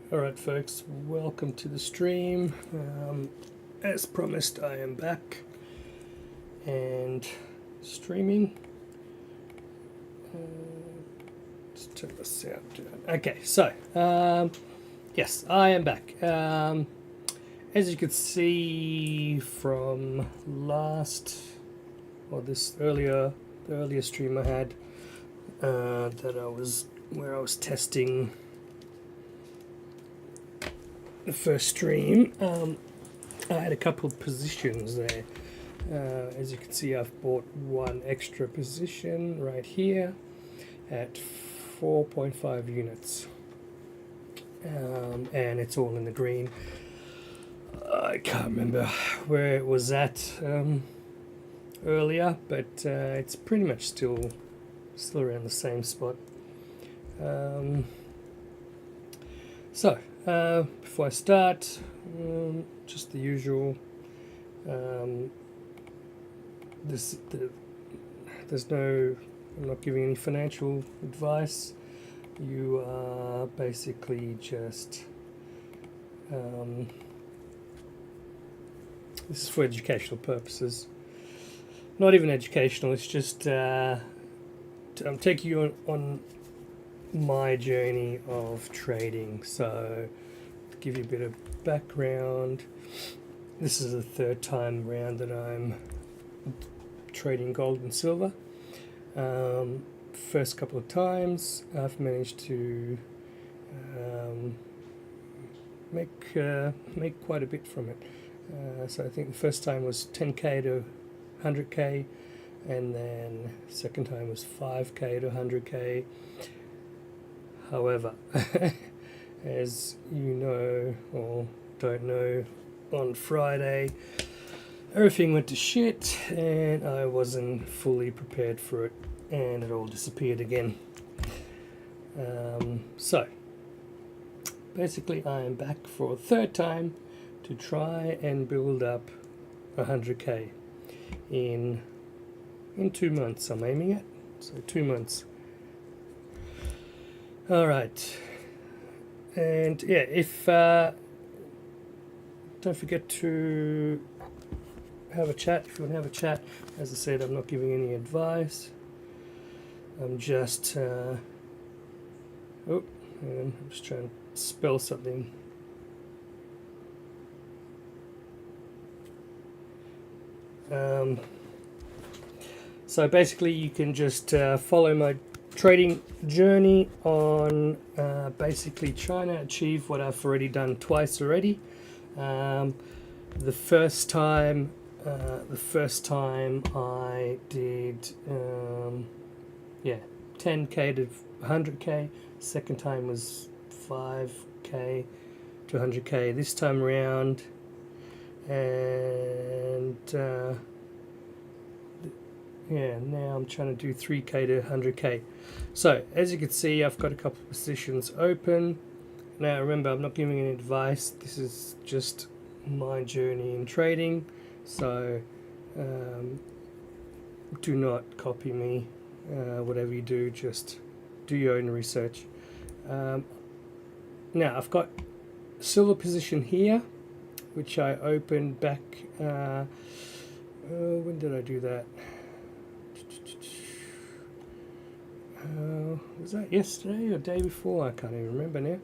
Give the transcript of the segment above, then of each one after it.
Alright folks, welcome to the stream. As promised, I am back and streaming. Let's turn the sound down. Okay, so yes, I am back. As you could see from the earlier stream I had, where I was testing the first stream, I had a couple of positions there. As you can see, I've bought one extra position right here at 4.5 units, and it's all in the green. I can't remember where it was at earlier, but it's pretty much still around the same spot. Before I start, just the usual. I'm not giving any financial advice. You are basically just, this is for educational purposes. Not even educational, it's just, I'm taking you on my journey of trading. So to give you a bit of background, this is the third time round that I'm trading gold and silver. First couple of times I've managed to make quite a bit from it. So I think the first time was 10k to 100k, and then second time was 5k to 100k. However, as you know or don't know, on Friday everything went to shit and I wasn't fully prepared for it, and it all disappeared again. So basically I am back for a third time to try and build up 100k in 2 months. I'm aiming at, so 2 months. Alright, and yeah, if don't forget to have a chat if you want to have a chat. As I said, I'm not giving any advice. I'm just I'm just trying to spell something. So basically you can just follow my trading journey on basically trying to achieve what I've already done twice already. The first time I did 10k to 100k. Second time was 5k to 100k this time around, and now I'm trying to do 3k to 100k. So as you can see, I've got a couple of positions open. Now remember, I'm not giving any advice, this is just my journey in trading, so do not copy me. Whatever you do, just do your own research. Now I've got silver position here, which I opened back, when did I do that? Was that yesterday or day before? I can't even remember now.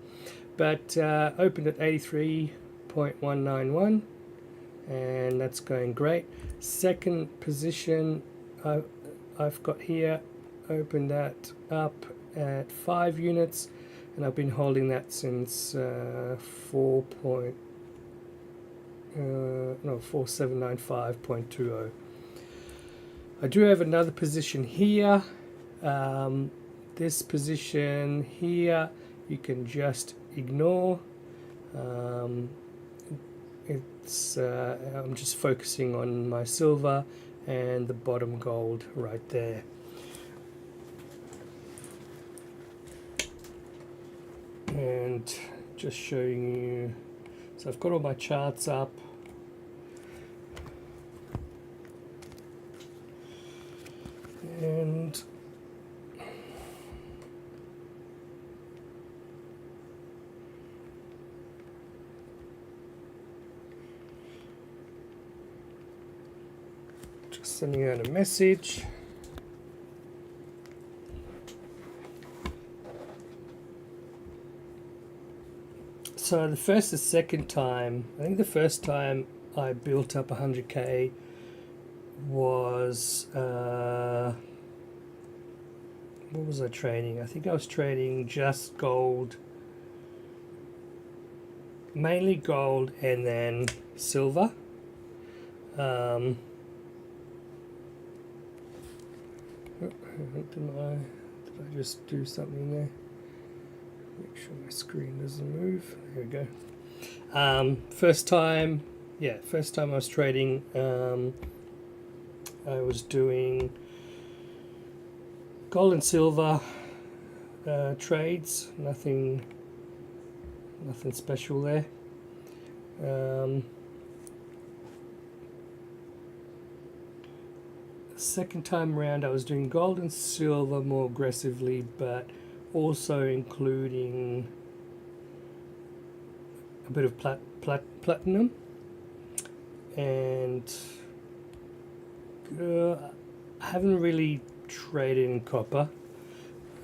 But opened at 83.191, and that's going great. Second position I've got here, opened that up at 5 units, and I've been holding that since 4795.20. I do have another position here. This position here you can just ignore. I'm just focusing on my silver and the bottom gold right there. And just showing you, so I've got all my charts up. And sending out a message. So the second time, I think the first time I built up 100k was, what was I trading? I think I was trading just gold, mainly gold and then silver. Did I just do something there? Make sure my screen doesn't move. There we go. First time I was trading, I was doing gold and silver trades. Nothing special there. Second time around I was doing gold and silver more aggressively, but also including a bit of platinum, and I haven't really traded in copper.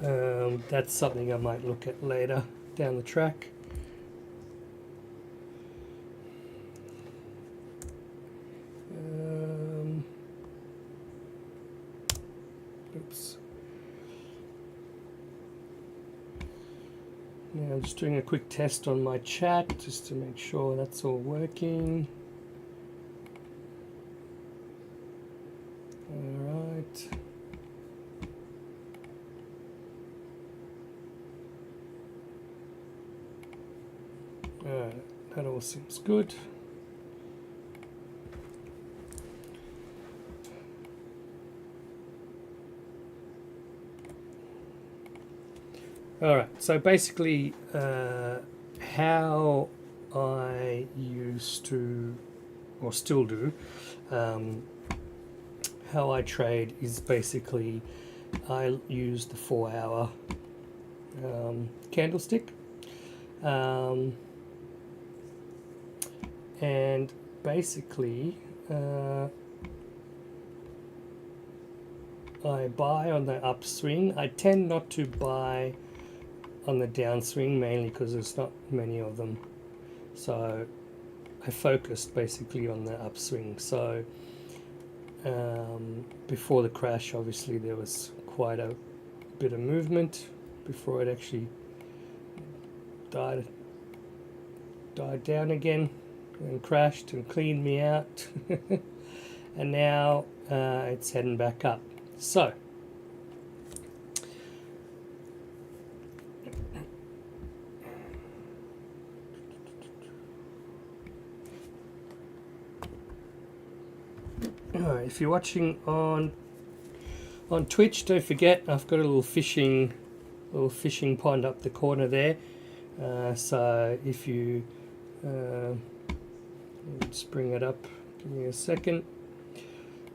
That's something I might look at later down the track. Oops. Now I'm just doing a quick test on my chat just to make sure that's all working. Alright. Alright, that all seems good. Alright, so basically how I used to, or still do, how I trade is basically I use the 4-hour candlestick, and basically I buy on the upswing. I tend not to buy on the downswing, mainly because there's not many of them, so I focused basically on the upswing. So before the crash, obviously there was quite a bit of movement before it actually died down again and crashed and cleaned me out. And now it's heading back up. So alright, if you're watching on Twitch, don't forget I've got a little fishing pond up the corner there. So if you just bring it up, give me a second.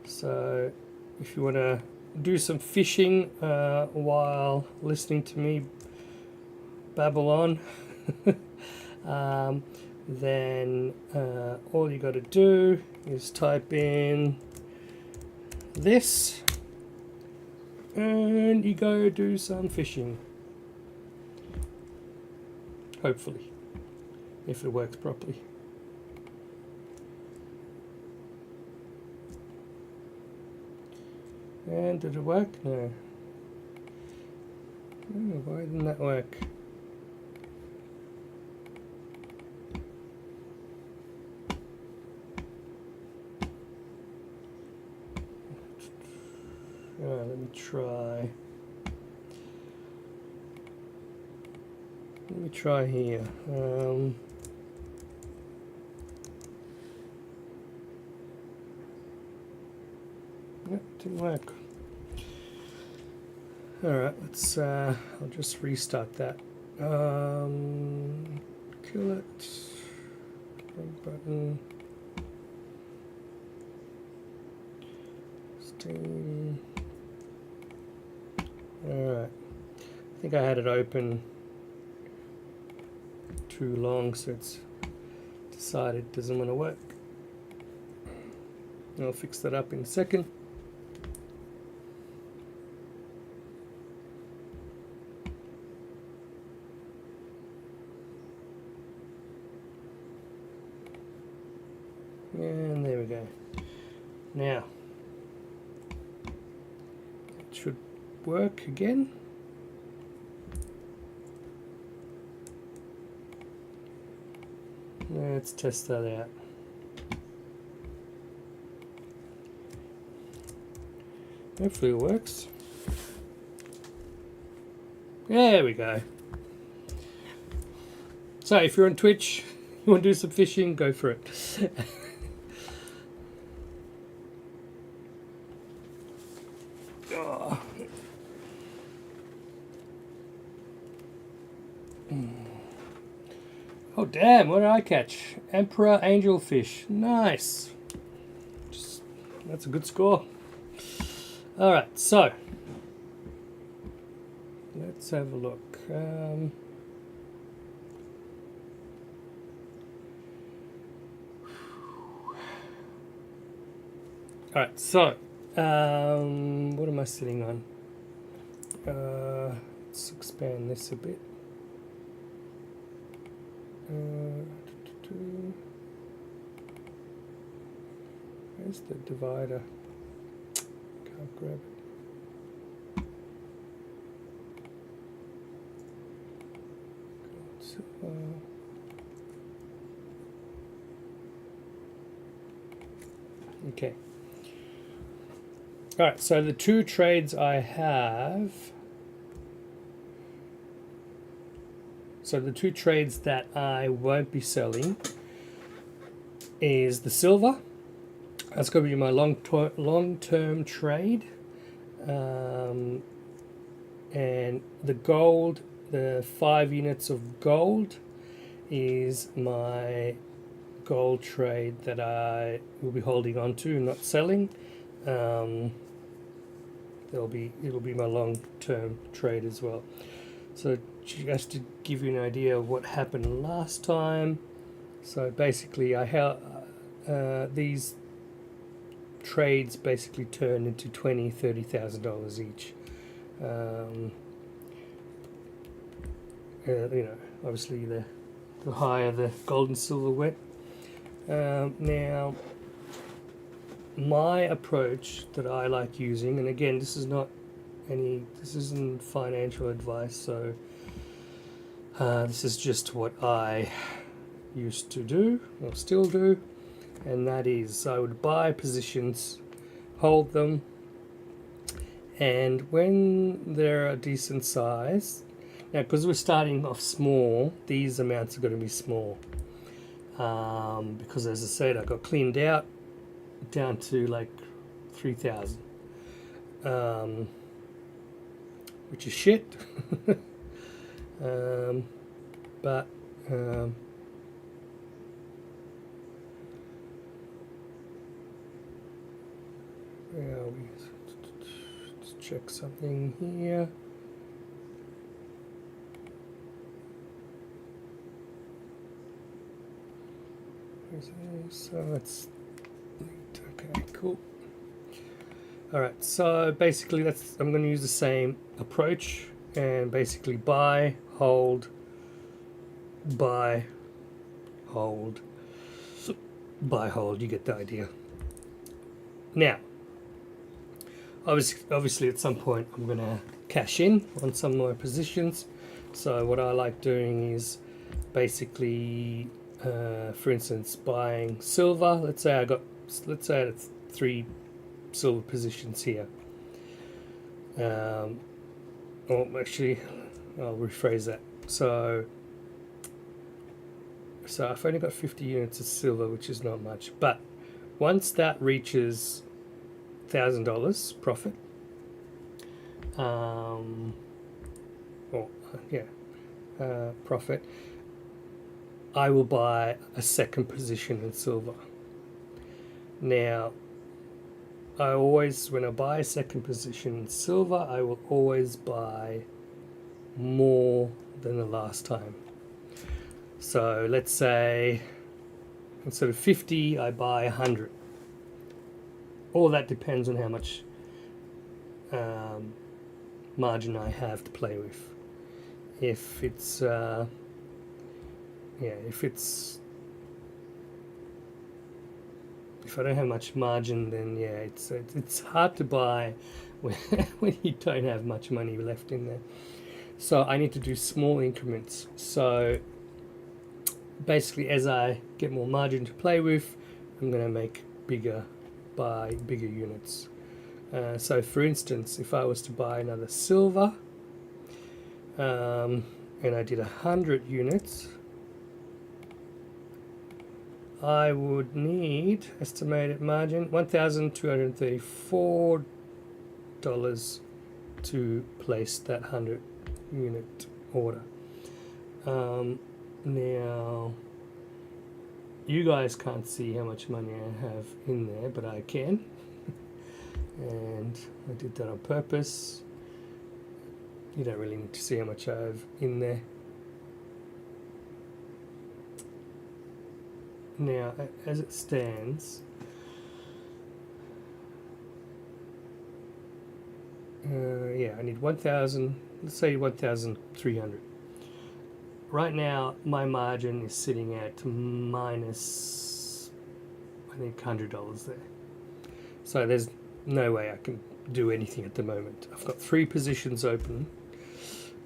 So if you want to do some fishing while listening to me babble on, then all you got to do is type in this and you go do some fishing, hopefully, if it works properly. And did it work? No. Oh, why didn't that work? Alright, let me try. Let me try here. Yep, didn't work. Alright, let's I'll just restart that. Kill it. Button. Steam. Alright. I think I had it open too long, so it's decided it doesn't want to work. I'll fix that up in a second. And there we go. Now, it should work again. Let's test that out. Hopefully it works. There we go. So if you're on Twitch, you want to do some fishing, go for it. Oh. Oh damn, what did I catch? Emperor angelfish. Nice. That's a good score. Alright, so let's have a look. Alright, so what am I sitting on? Let's expand this a bit. Where's the divider? Can't grab it. Okay. Alright, so the two trades I have. So the two trades that I won't be selling is the silver. That's going to be my long-term trade. And the gold, the 5 units of gold is my gold trade that I will be holding on to, not selling. It'll be my long-term trade as well. So just to give you an idea of what happened last time. So basically I held these trades basically turned into $20,000-$30,000 each. You know, obviously the higher the gold and silver went. Now my approach that I like using, and again this isn't financial advice, so this is just what I used to do or still do, and that is I would buy positions, hold them, and when they're a decent size, now because we're starting off small, these amounts are going to be small, because as I said, I got cleaned out down to like 3,000, which is shit. But where are we? Let's check something here. So that's okay, cool. Alright, so basically I'm going to use the same approach and basically buy, hold, buy, hold, buy, hold, you get the idea. Now, obviously at some point I'm going to cash in on some of my positions. So what I like doing is basically, for instance, buying silver. Let's say I had 3 silver positions here. Or actually, I'll rephrase that. So I've only got 50 units of silver, which is not much. But once that reaches $1,000 profit, profit, I will buy a second position in silver. Now, when I buy a second position in silver, I will always buy more than the last time. So let's say instead of 50, I buy 100. all that depends on how much margin I have to play with. If it's if I don't have much margin, then it's hard to buy when you don't have much money left in there. So I need to do small increments. So basically, as I get more margin to play with, I'm going to buy bigger units. So for instance, if I was to buy another silver, and I did 100 units, I would need estimated margin $1,234 to place that 100 unit order. Now you guys can't see how much money I have in there, but I can, and I did that on purpose. You don't really need to see how much I have in there. Now, as it stands, I need 1,000, let's say 1,300. Right now, my margin is sitting at minus, I think, $100 there. So there's no way I can do anything at the moment. I've got 3 positions open.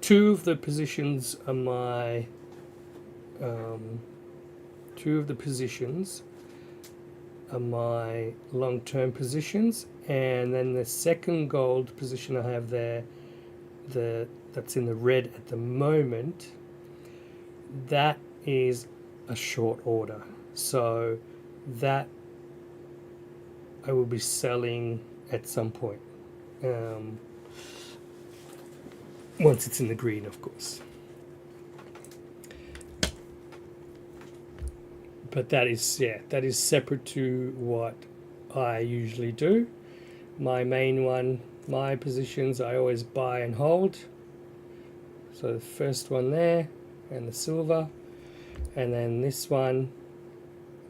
2 of the positions are my long-term positions, and then the second gold position I have there, that's in the red at the moment, that is a short order. So that I will be selling at some point, once it's in the green, of course. But that is separate to what I usually do. My positions I always buy and hold. So the first one there, and the silver, and then this one.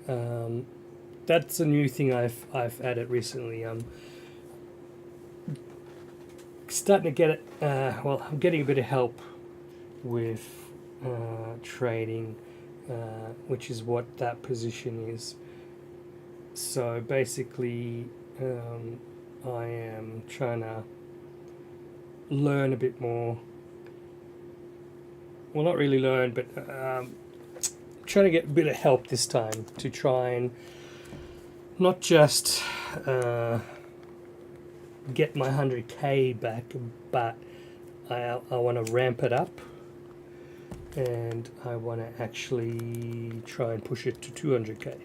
That's a new thing I've added recently. I'm starting to get it. I'm getting a bit of help with trading. Which is what that position is. So basically, I am trying to learn a bit more. Well, not really learn, but trying to get a bit of help this time to try and not just get my 100k back, but I want to ramp it up. And I want to actually try and push it to 200k.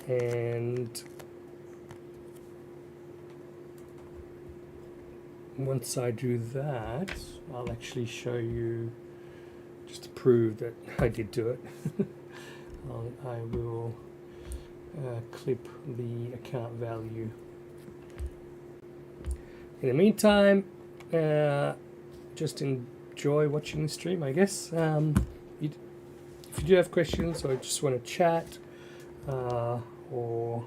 And once I do that, I'll actually show you, just to prove that I did do it. I will clip the account value. In the meantime, just enjoy watching the stream, I guess. If you do have questions or just want to chat or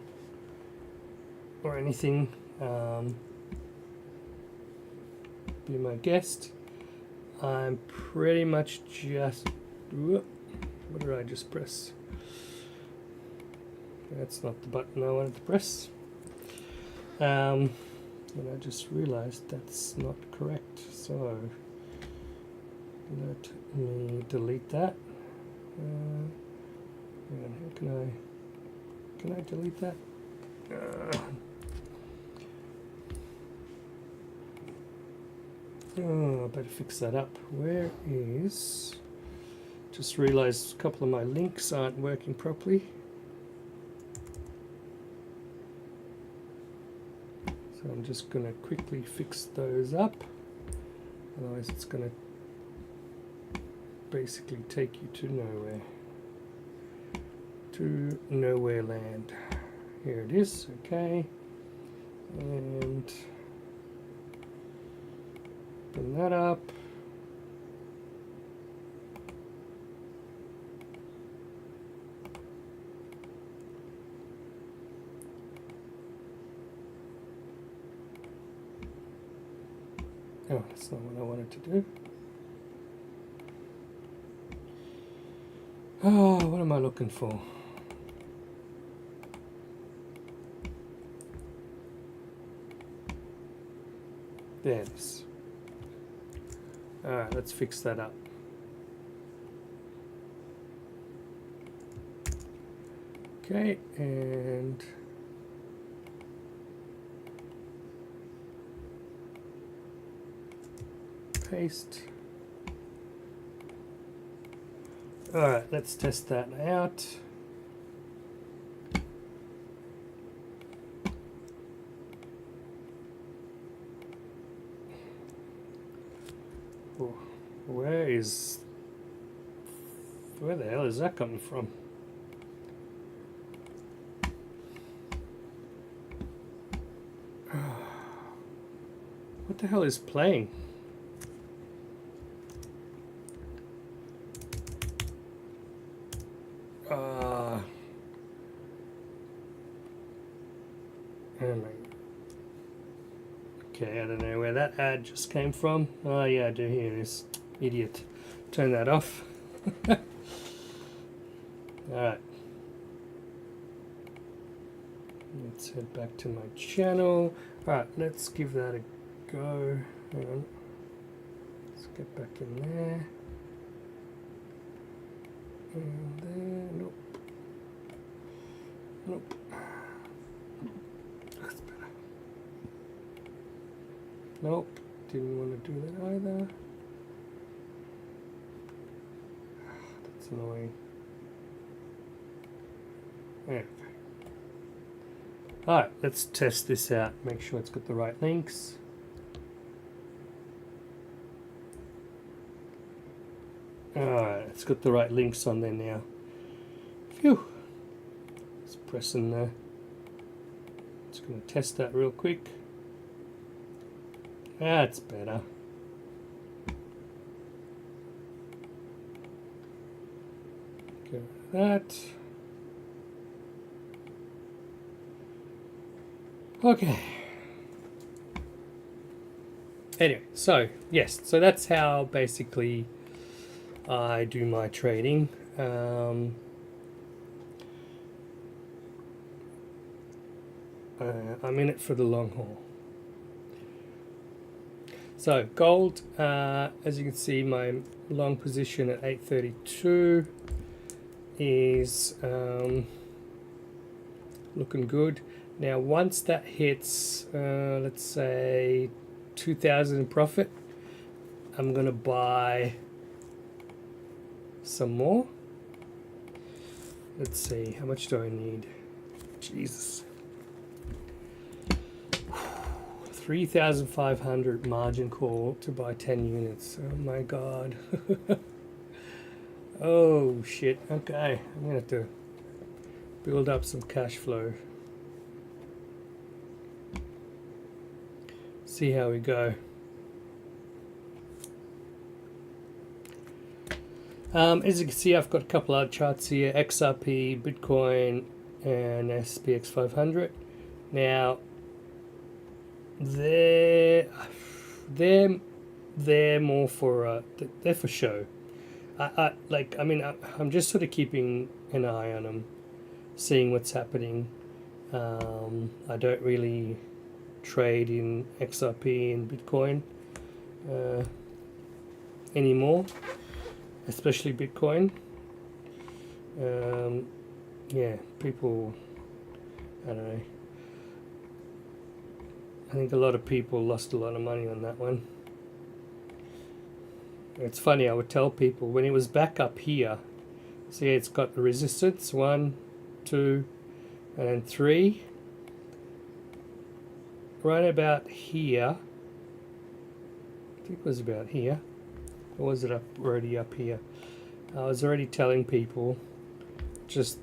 anything, be my guest. I'm pretty much just, what did I just press? That's not the button I wanted to press. And I just realized that's not correct, so let me delete that. How can I delete that? I better fix that up. Where is? Just realized a couple of my links aren't working properly. So I'm just going to quickly fix those up. Otherwise it's going to basically take you to nowhere land. Here it is. Okay, and open that up. Oh, that's not what I wanted to do. Oh, what am I looking for? There it is. Alright, let's fix that up. Okay, and paste. Alright, let's test that out. Where the hell is that coming from? What the hell is playing? Okay, I don't know where that ad just came from. Oh yeah, I do. Here it is. Idiot. Turn that off. Alright. Let's head back to my channel. Alright, let's give that a go. Hang on. Let's get back in there. And there. Nope. Nope. That's better. Nope. Didn't want to do that either. That's annoying. Okay. Alright, let's test this out. Make sure it's got the right links. Alright, it's got the right links on there now. Phew. Let's press in there. Just going to test that real quick. That's better. Go with that. Okay. Anyway, so yes, so that's how basically I do my trading. I'm in it for the long haul. So gold, as you can see, my long position at 832 is looking good. Now once that hits, let's say 2,000 in profit, I'm gonna buy some more. Let's see, how much do I need? Jesus. 3,500 margin call to buy 10 units. Oh my god. Oh shit. Okay, I'm gonna have to build up some cash flow. See how we go. As you can see, I've got a couple other charts here: XRP, Bitcoin, and SPX 500. Now, they're more for they're for show. I'm just sort of keeping an eye on them, seeing what's happening. I don't really trade in XRP and Bitcoin anymore, especially Bitcoin. Yeah, people, I don't know. I think a lot of people lost a lot of money on that one. It's funny, I would tell people when it was back up here, see it's got the resistance, 1, 2, and 3. Right about here, I think it was about here, or was it already up here? I was already telling people, just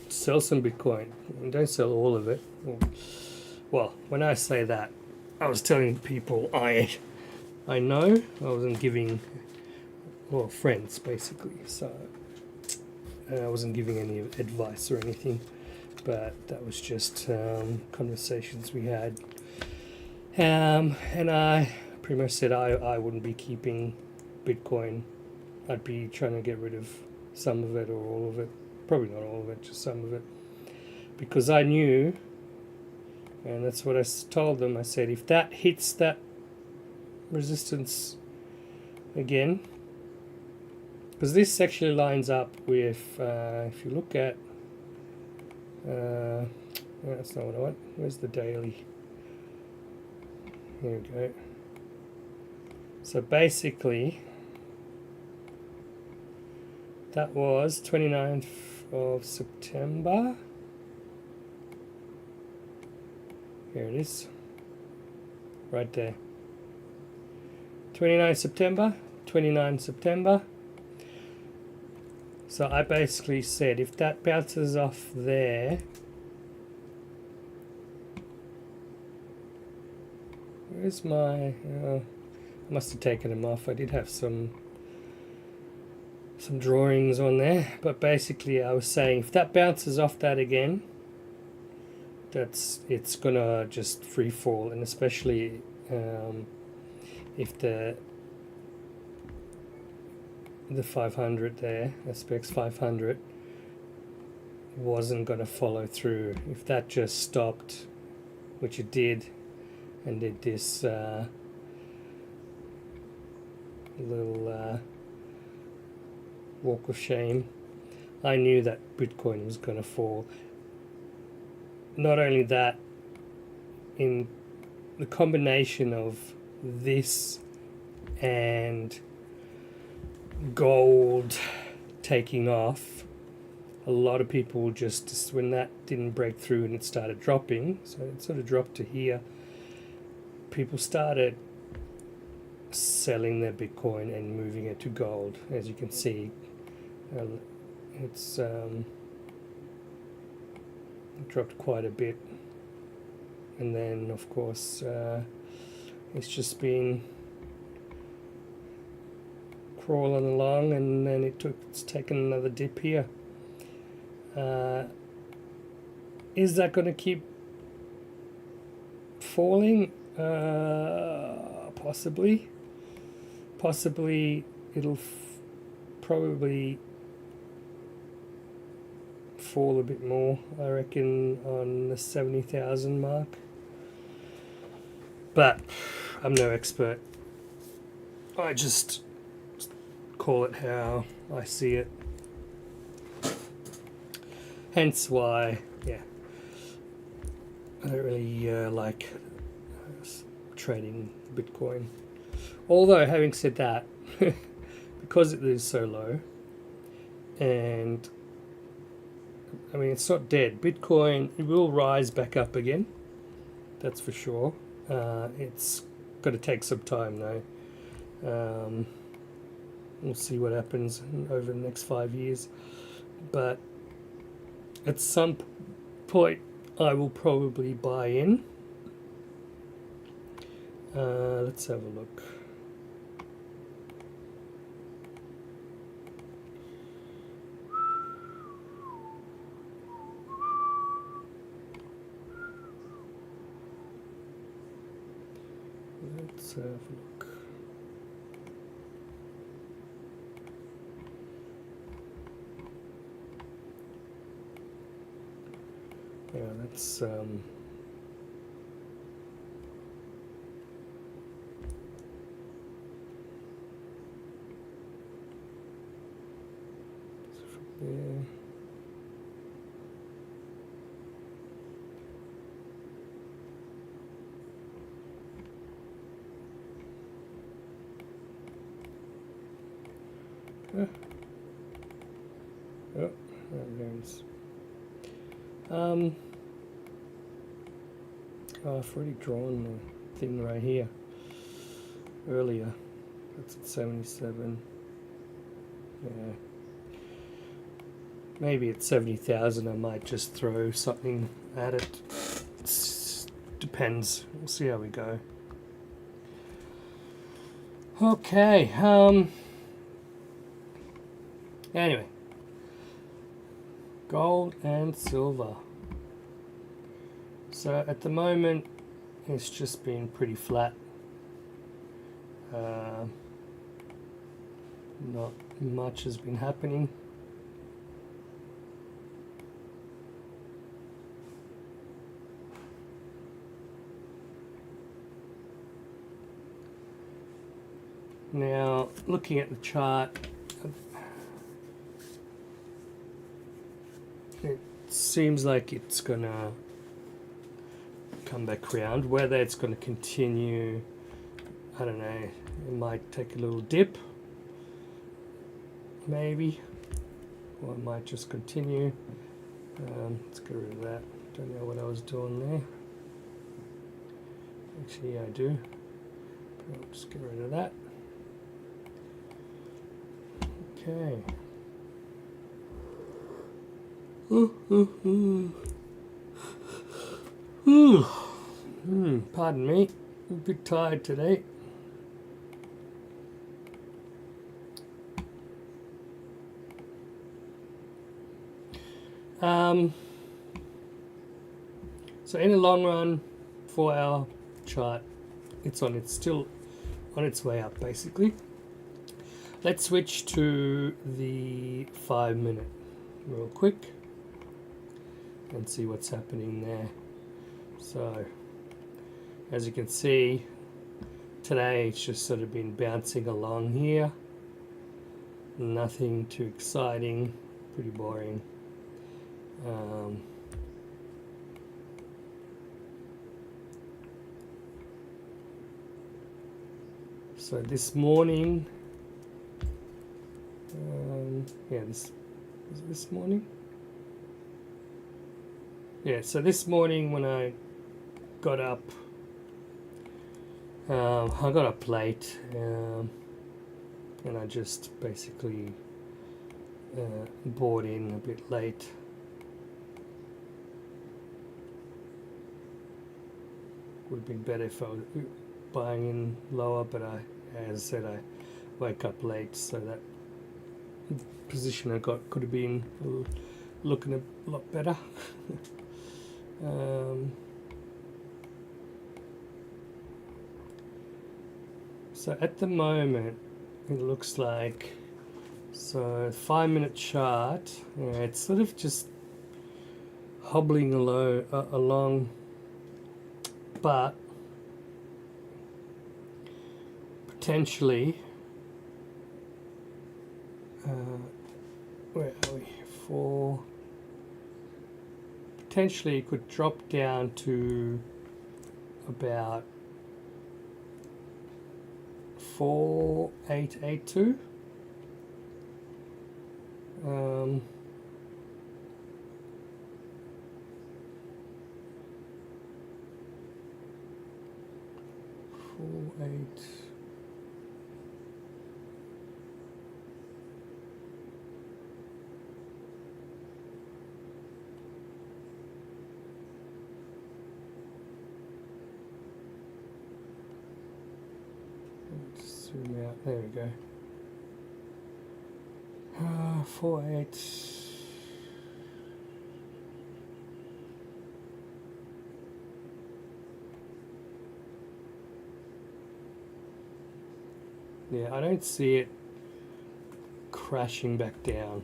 sell some Bitcoin, and don't sell all of it. Well, when I say that, I was telling people I know, I wasn't giving, well, friends basically, so I wasn't giving any advice or anything, but that was just conversations we had. And I pretty much said I wouldn't be keeping Bitcoin. I'd be trying to get rid of some of it or all of it. Probably not all of it, just some of it. Because I knew, and that's what I told them, I said, if that hits that resistance again, because this actually lines up with, if you look at, that's not what I want. Where's the daily? Here we go. So basically, that was 29th of September. Here it is. Right there. 29 September. So I basically said if that bounces off there, where's my, I must have taken them off. I did have some drawings on there, but basically I was saying if that bounces off that again, it's gonna just free fall, and especially if the 500 there, SPX 500, wasn't gonna follow through. If that just stopped, which it did, and did this little walk of shame, I knew that Bitcoin was gonna fall. Not only that, in the combination of this and gold taking off, a lot of people just when that didn't break through and it started dropping, so it sort of dropped to here, people started selling their Bitcoin and moving it to gold. As you can see, it's dropped quite a bit, and then of course it's just been crawling along, and then it's taken another dip here. Is that going to keep falling? Possibly it'll probably fall a bit more, I reckon, on the 70,000 mark, but I'm no expert. I just call it how I see it, hence why I don't really like trading Bitcoin. Although having said that, because it is so low, and I mean, it's not dead. Bitcoin, it will rise back up again. That's for sure. It's got to take some time though. We'll see what happens over the next 5 years. But at some point, I will probably buy in. Let's have a look. Let's have a look. Yeah, that's yeah. Oh, there goes. I've already drawn the thing right here earlier. That's at 77. Yeah. Maybe at 70,000 I might just throw something at it. Depends. We'll see how we go. Okay. Anyway. Gold and silver. So at the moment, it's just been pretty flat. Not much has been happening. Now, looking at the chart, it seems like it's gonna come back around. Whether it's gonna continue, I don't know. It might take a little dip, maybe, or it might just continue. Let's get rid of that. Don't know what I was doing there. Actually, yeah, I do. But I'll just get rid of that. Okay. Pardon me. I'm a bit tired today. So in the long run, 4-hour chart, it's still on its way up, basically. Let's switch to the 5-minute real quick and see what's happening there. So, as you can see, today it's just sort of been bouncing along here. Nothing too exciting, pretty boring. So this morning, this morning? Yeah, so this morning when I got up, I got up late, and I just basically bought in a bit late. Would have been better if I was buying in lower, but as I said, I wake up late, so that position I got could have been looking a lot better. So at the moment, it looks like, so 5-minute chart, it's sort of just hobbling along, but potentially, where are we? Potentially it could drop down to about 4.882. Zoom out. There we go. 4.8. Yeah, I don't see it crashing back down,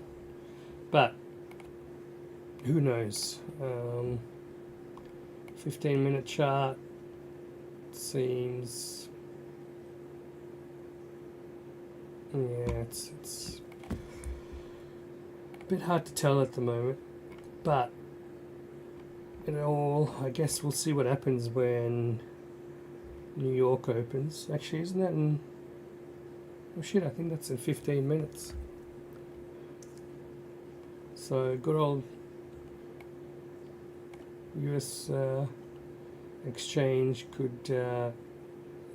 but who knows? 15-minute chart seems, yeah, it's a bit hard to tell at the moment, but I guess we'll see what happens when New York opens. Actually, isn't that in, oh shit, I think that's in 15 minutes. So good old US exchange could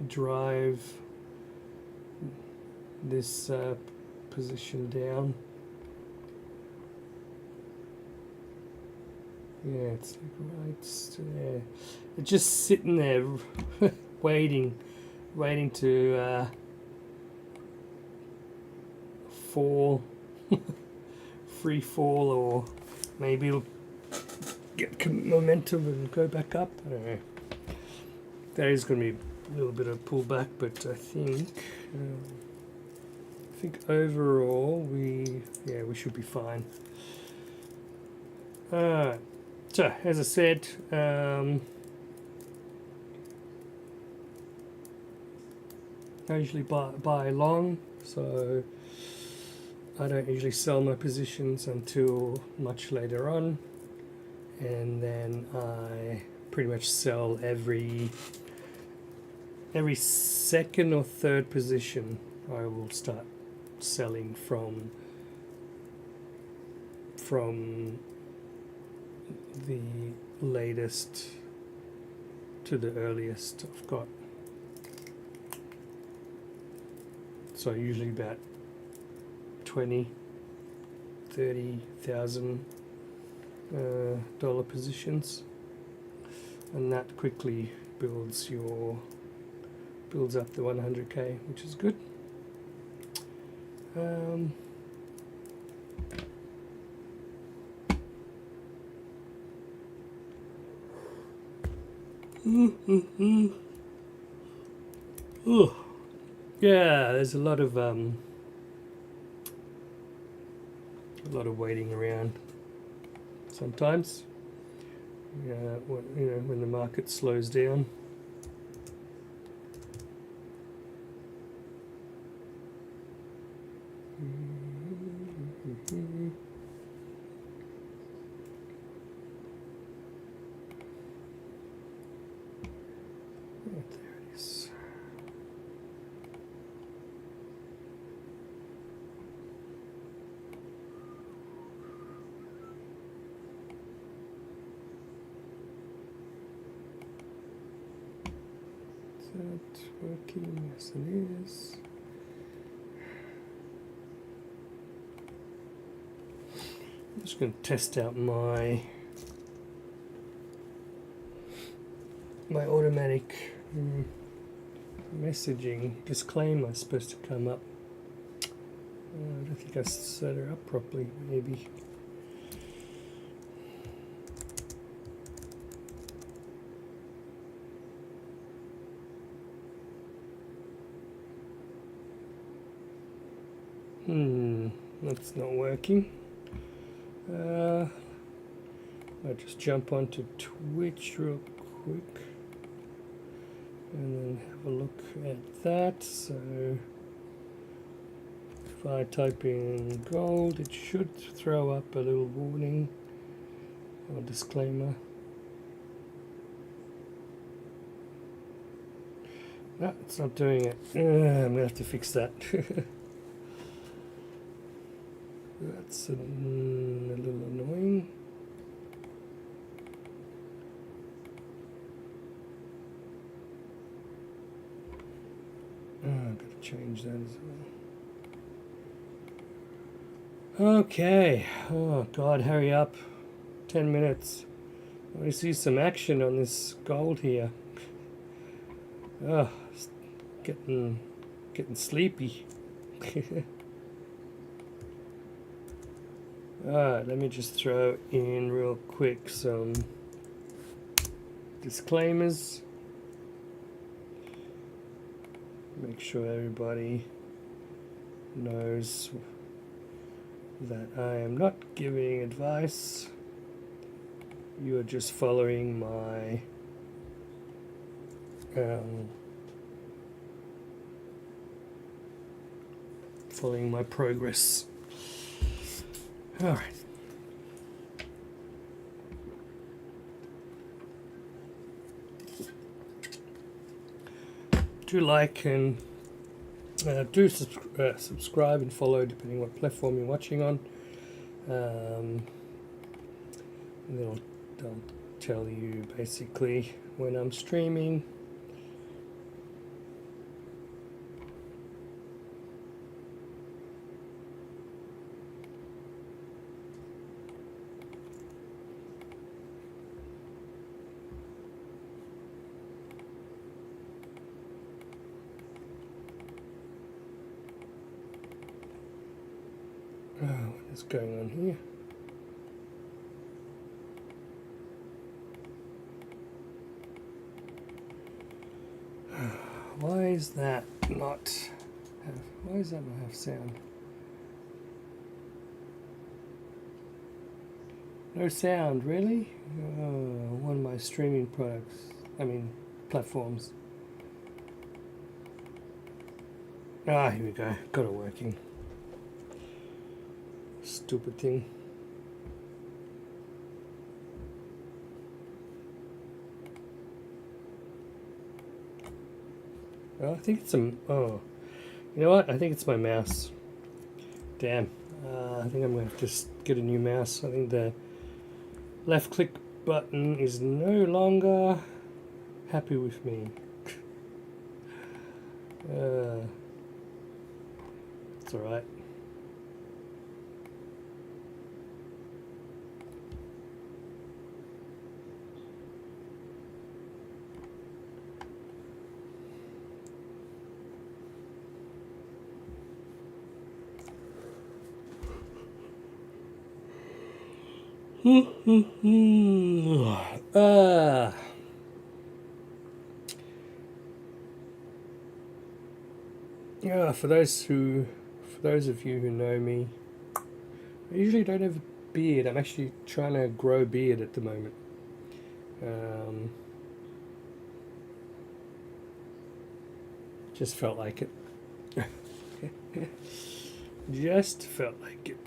drive this position down. Yeah, it's like right there. It's just sitting there waiting to fall, free fall, or maybe it'll get momentum and go back up. I don't know. there is going to be a little bit of pullback, but I think overall we should be fine. Alright, so as I said, I usually buy long, so I don't usually sell my positions until much later on, and then I pretty much sell every second or third position. I will start selling from the latest to the earliest I've got. So usually about 20-30,000 dollar positions, and that quickly builds up the 100k, which is good. Yeah, there's a lot of waiting around sometimes. When the market slows down. There it is. Is that working? Yes, it is. I'm just going to test out my automatic messaging disclaimer is supposed to come up. I don't think I set her up properly, maybe. That's not working. I'll just jump onto Twitch real quick and then have a look at that. So if I type in gold, it should throw up a little warning or disclaimer. No, it's not doing it. I'm gonna have to fix that. That's a little annoying. I've got to change that as well. Okay. Oh God, hurry up. 10 minutes. I want to see some action on this gold here. Oh, it's getting sleepy. Alright, let me just throw in real quick some disclaimers. Make sure everybody knows that I am not giving advice. You are just following my progress. All right. Do like and do subscribe and follow depending what platform you're watching on. And then I'll tell you basically when I'm streaming. What is going on here? Why is that not have sound? No sound, really? One of my streaming platforms. Ah, here we go. Got it working. Stupid thing. Oh, I think it's you know what? I think it's my mouse. Damn. I think I'm going to have to just get a new mouse. I think the left click button is no longer happy with me. It's alright. Yeah, for those of you who know me, I usually don't have a beard. I'm actually trying to grow a beard at the moment. Just felt like it. Just felt like it.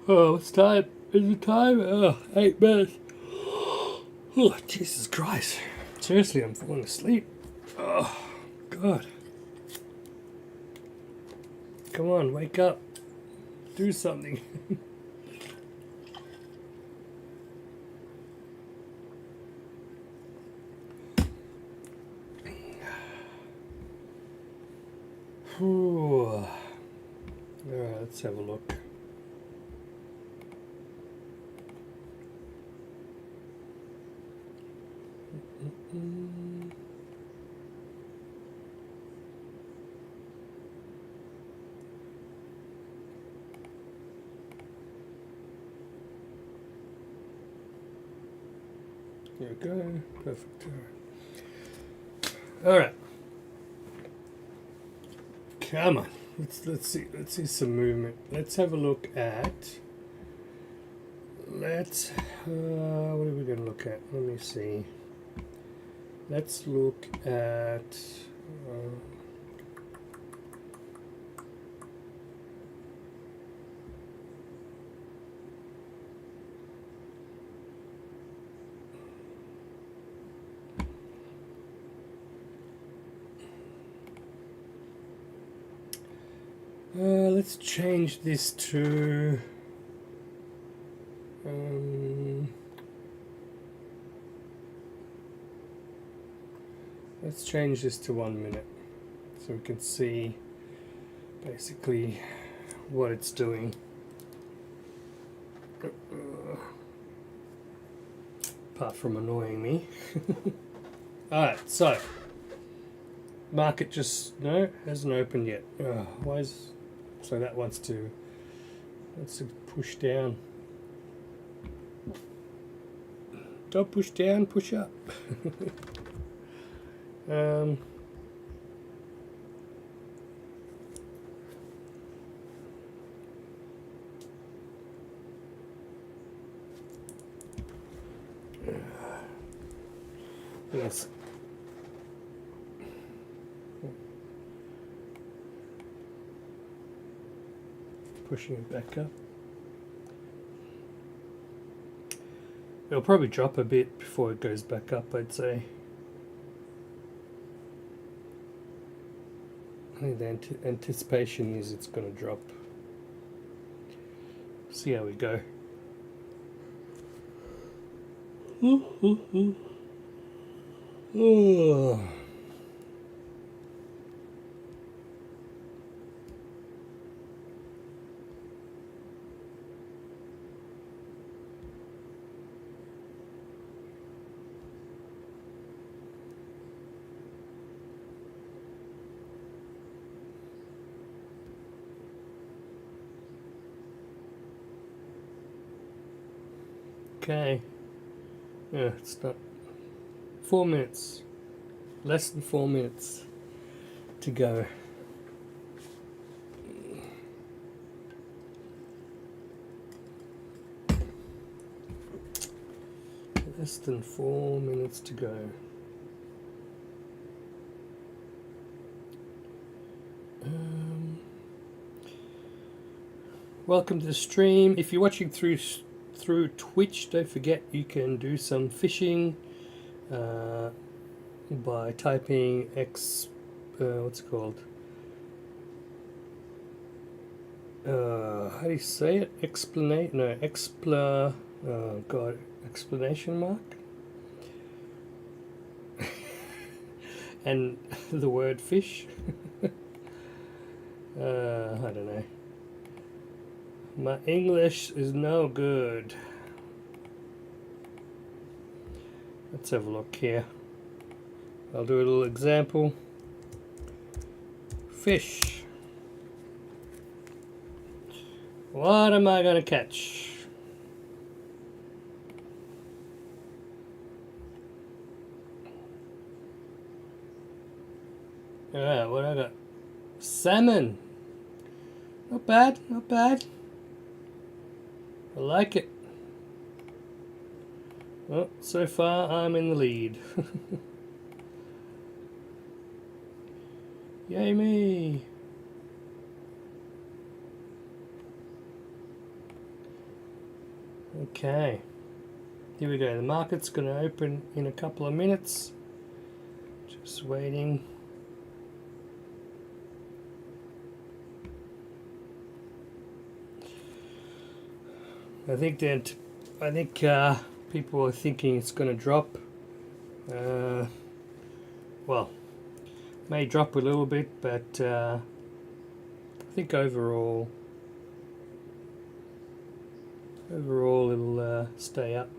Oh, what's time? Is it time? Oh, 8 minutes. Oh, Jesus Christ. Seriously, I'm falling asleep. Oh, God. Come on, wake up. Do something. Alright, let's have a look. There we go. Perfect. Alright. Come on. Let's see some movement. Let's have a look at what are we going to look at? Let me see. Let's look at let's change this to let's change this to 1 minute so we can see basically what it's doing. Apart from annoying me. Alright, so market just hasn't opened yet. So that wants to push down. Don't push down, push up. Yes. Pushing it back up. It'll probably drop a bit before it goes back up, I'd say. I think the anticipation is it's going to drop. See how we go. Oh. Okay. Yeah, it's not 4 minutes. Less than 4 minutes to go. Less than 4 minutes to go. Welcome to the stream. If you're watching through Twitch, don't forget you can do some fishing by typing what's it called? How do you say it? Explanation mark. And the word fish. I don't know. My English is no good. Let's have a look here. I'll do a little example. Fish. What am I going to catch? Alright, what I got? Salmon. Not bad, not bad. I like it. Well, so far I'm in the lead. Yay me! Okay, here we go. The market's going to open in a couple of minutes. Just waiting. I think people are thinking it's going to drop. Well, may drop a little bit, but I think overall it'll stay up.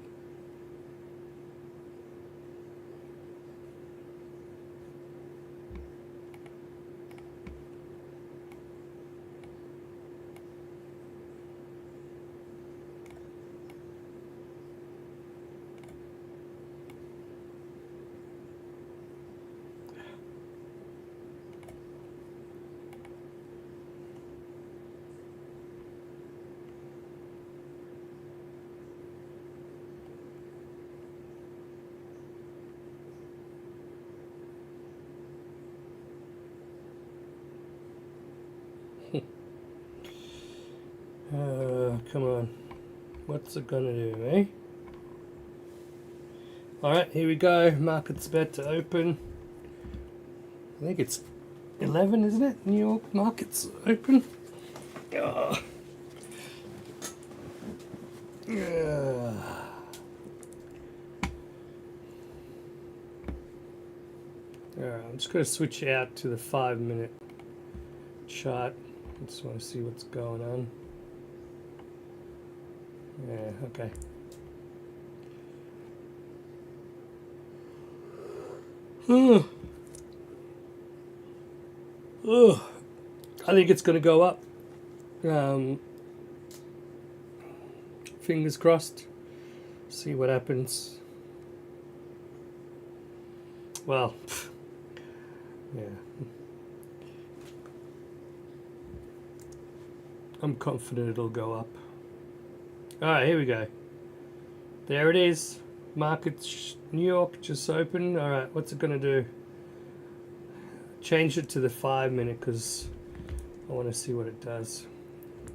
Come on. What's it gonna do, eh? Alright, here we go. Market's about to open. I think it's 11, isn't it? New York market's open. Oh. Yeah. Alright, I'm just going to switch out to the 5-minute chart. I just want to see what's going on. Yeah, okay. I think it's going to go up. Fingers crossed. See what happens. Well, yeah. I'm confident it'll go up. Alright, here we go. There it is. Market New York just opened. Alright, what's it going to do? Change it to the 5-minute because I want to see what it does.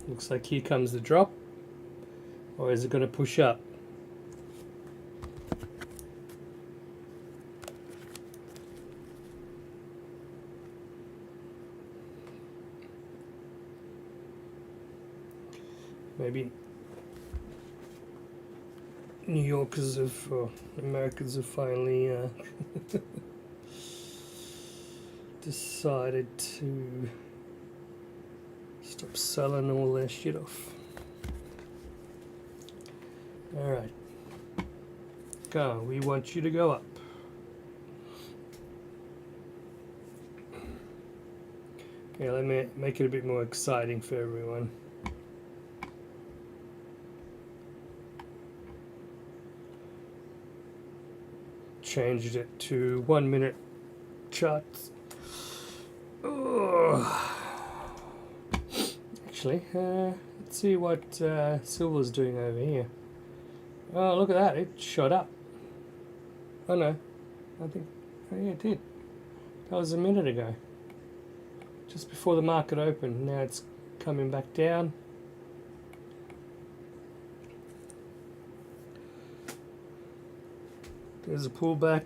Looks like here comes the drop. Or is it going to push up? Maybe New Yorkers or Americans have finally decided to stop selling all their shit off. Alright. Go, we want you to go up. Yeah, let me make it a bit more exciting for everyone. changed it to 1 minute charts. Oh. Actually, let's see what silver's doing over here. Oh, look at that, it shot up. Oh no, I think, oh yeah, it did. That was a minute ago, just before the market opened. Now it's coming back down. There's a pullback.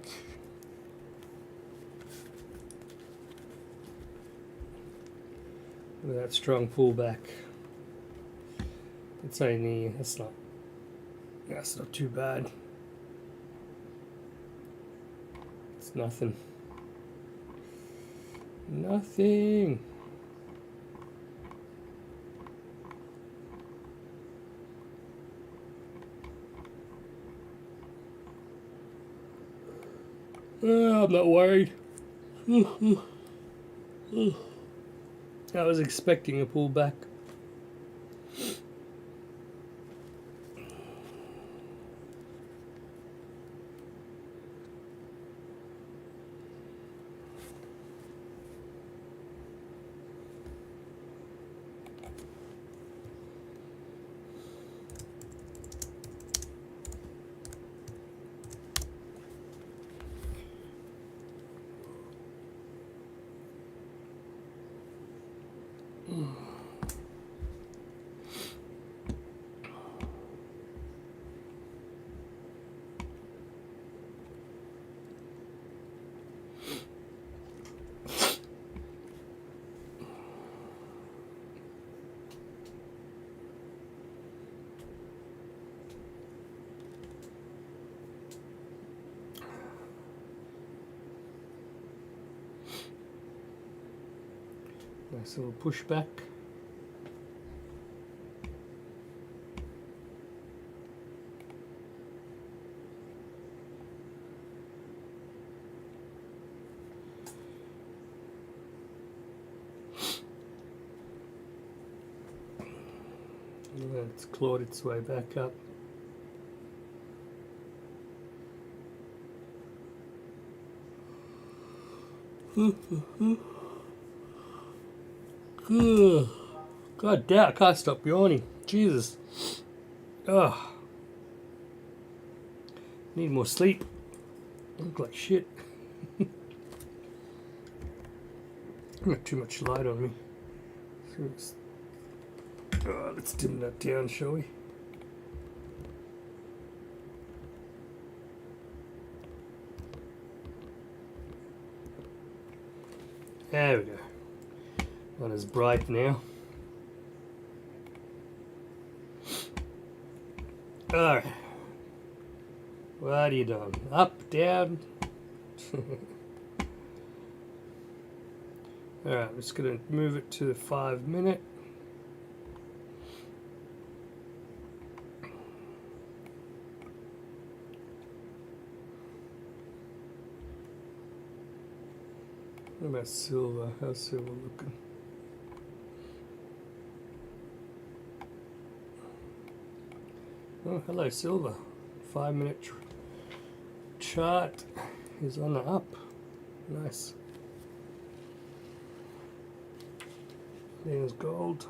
Look at that strong pullback. It's only, that's not too bad. It's nothing. Nothing. Oh, I'm not worried. I was expecting a pullback. Nice little pushback. It's clawed its way back up. God damn, I can't stop yawning. Jesus. Ugh. Need more sleep. I look like shit. Not too much light on me. Let's dim that down, shall we? There we go. Not as bright now. Alright. What are you doing? Up, down? Alright, I'm just going to move it to the 5 minute. What about silver? How's silver looking? Oh, hello silver. 5 minute chart is on the up. Nice. There's gold.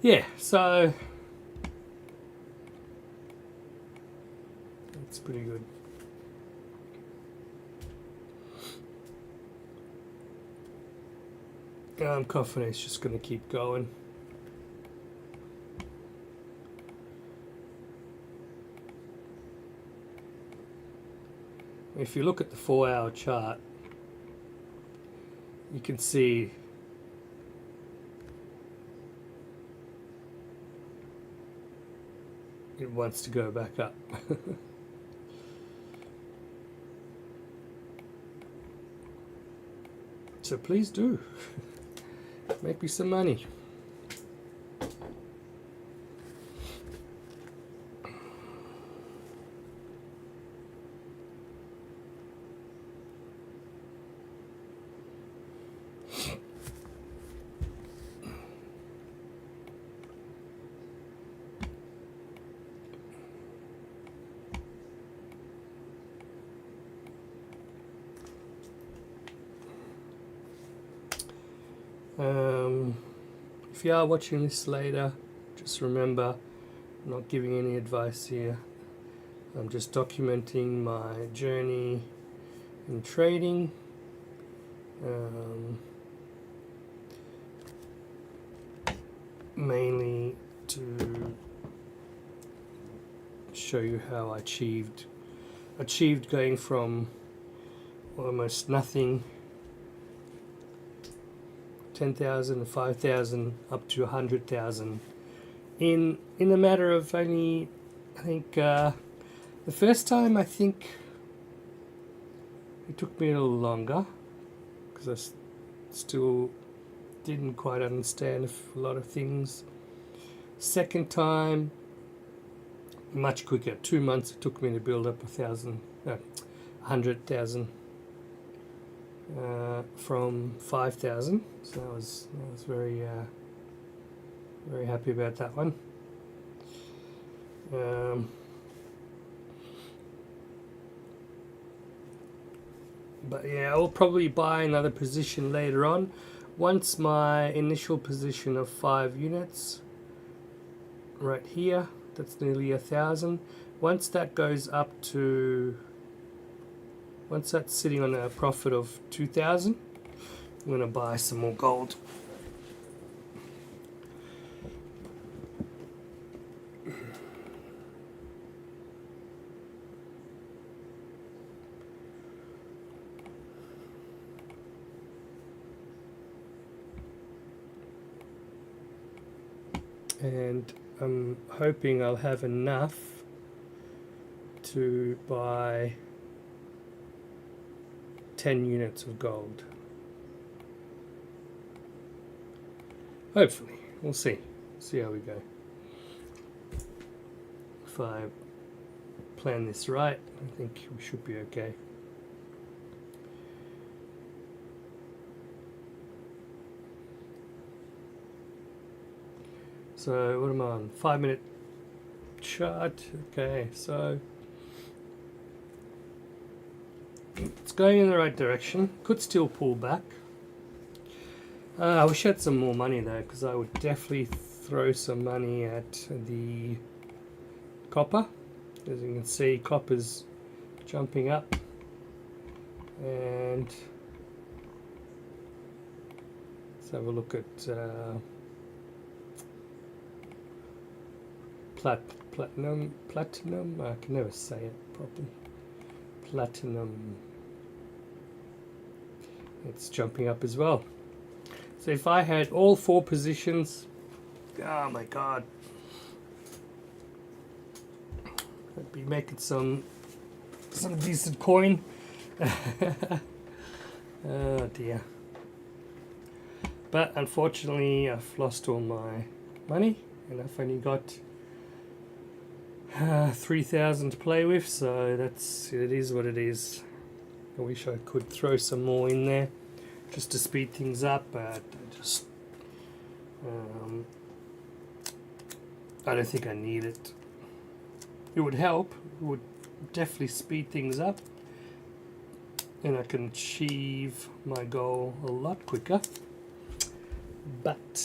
Yeah, so that's pretty good. I'm confident it's just going to keep going. If you look at the 4-hour chart, you can see it wants to go back up. So please do. Make me some money. If you are watching this later, just remember, I'm not giving any advice here. I'm just documenting my journey in trading. Mainly to show you how I achieved going from almost nothing, 10,000, 5,000 up to 100,000 in a matter of only, I think the first time, I think it took me a little longer because I still didn't quite understand a lot of things. Second time, much quicker. 2 months it took me to build up 100,000 from 5,000. So I was very very happy about that one. But yeah, I'll probably buy another position later on. Once my initial position of 5 units, right here, that's nearly 1,000. Once that goes up to, once that's sitting on a profit of 2,000, I'm going to buy some more gold. And I'm hoping I'll have enough to buy 10 units of gold. Hopefully. We'll see. See how we go. If I plan this right, I think we should be okay. So what am I on? 5-minute chart. Okay, so it's going in the right direction. Could still pull back. I wish I had some more money though, because I would definitely throw some money at the copper. As you can see, copper's jumping up, and let's have a look at platinum. I can never say it properly. Platinum. It's jumping up as well. So if I had all 4 positions, oh my god, I'd be making some decent coin. Oh dear. But unfortunately, I've lost all my money, and I've only got 3,000 to play with, so it is what it is. I wish I could throw some more in there just to speed things up, but I don't think I need it. It would help. It would definitely speed things up, and I can achieve my goal a lot quicker. But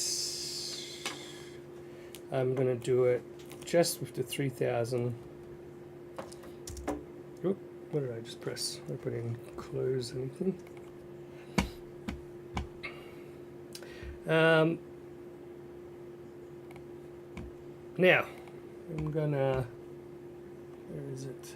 I'm gonna do it just with the 3,000. Oop, what did I just press? I didn't close anything. Now I'm gonna, where is it?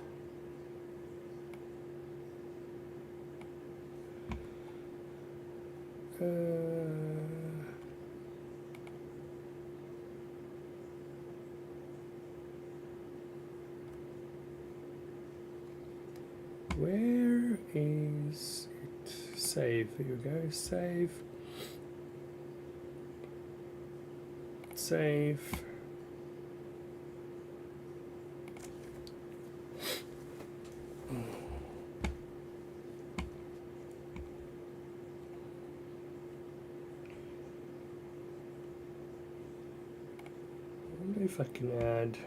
Where is it? Save. Here we go. Save. Save. I wonder if I can add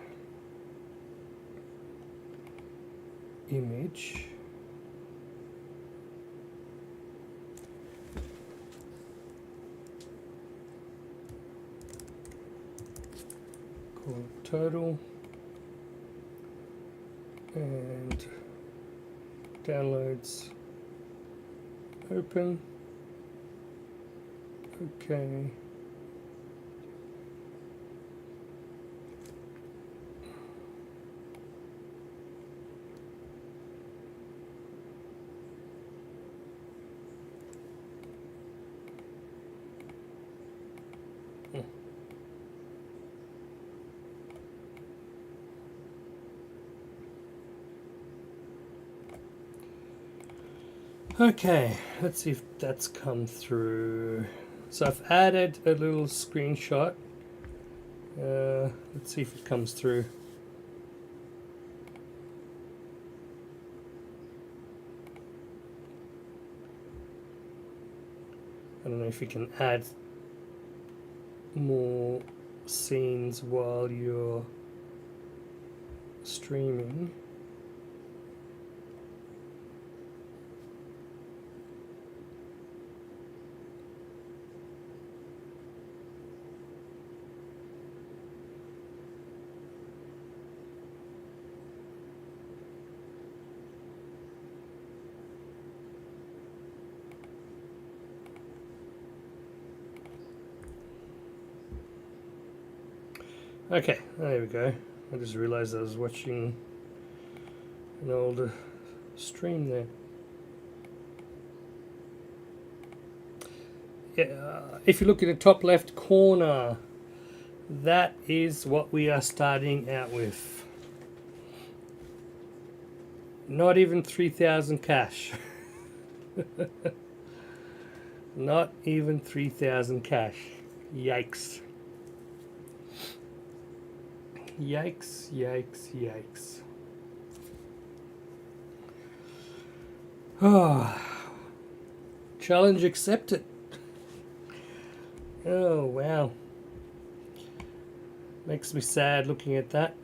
image. call it total, and downloads open. Okay. Okay, let's see if that's come through. So I've added a little screenshot. Let's see if it comes through. I don't know if you can add more scenes while you're streaming. Okay, there we go. I just realized I was watching an older stream there. Yeah, if you look in the top left corner, that is what we are starting out with. Not even 3,000 cash. Not even 3,000 cash. Yikes. Yikes, yikes, yikes. Oh, challenge accepted. Oh, wow. Makes me sad looking at that.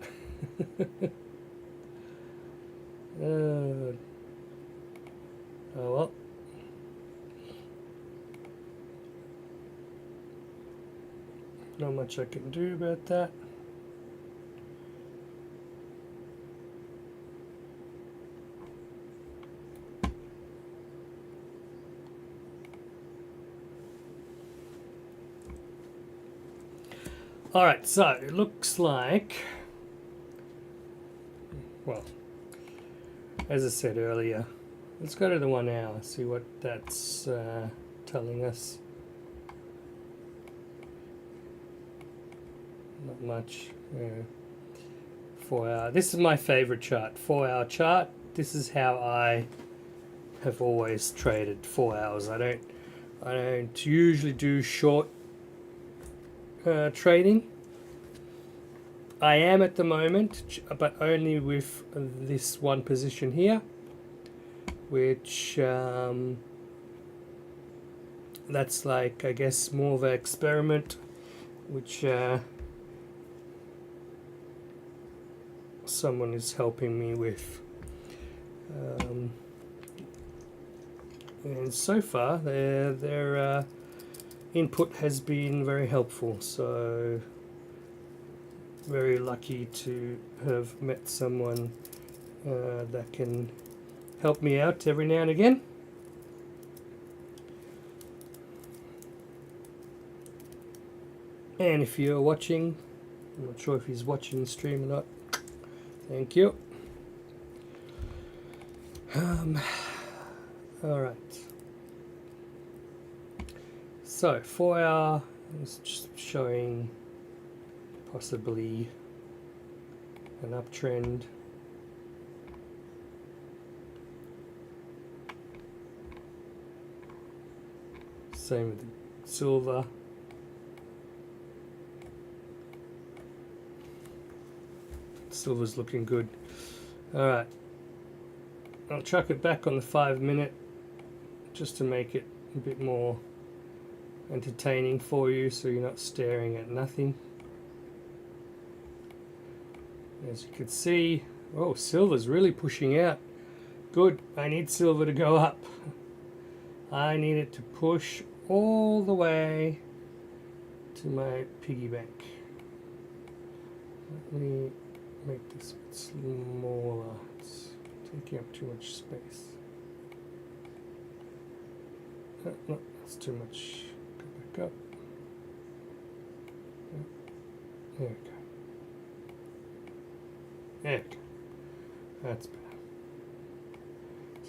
Oh well. Not much I can do about that. Alright, so it looks like, well, as I said earlier, let's go to the 1 hour, see what that's telling us. Not much. 4 hour. This is my favorite chart. 4 hour chart. This is how I have always traded. 4 hours. I don't usually do short trading. I am at the moment, but only with this one position here, which that's like, I guess, more of an experiment, which someone is helping me with, and so far their input has been very helpful, so very lucky to have met someone that can help me out every now and again. And if you're watching, I'm not sure if he's watching the stream or not, thank you. Alright, so 4 hour is just showing possibly an uptrend. Same with the silver. Silver's looking good. Alright, I'll chuck it back on the 5 minute just to make it a bit more entertaining for you, so you're not staring at nothing. As you can see, oh, silver's really pushing out. Good, I need silver to go up. I need it to push all the way to my piggy bank. Let me make this a bit smaller. It's taking up too much space. No, that's too much. Go back up. There we go. There we go. That's better.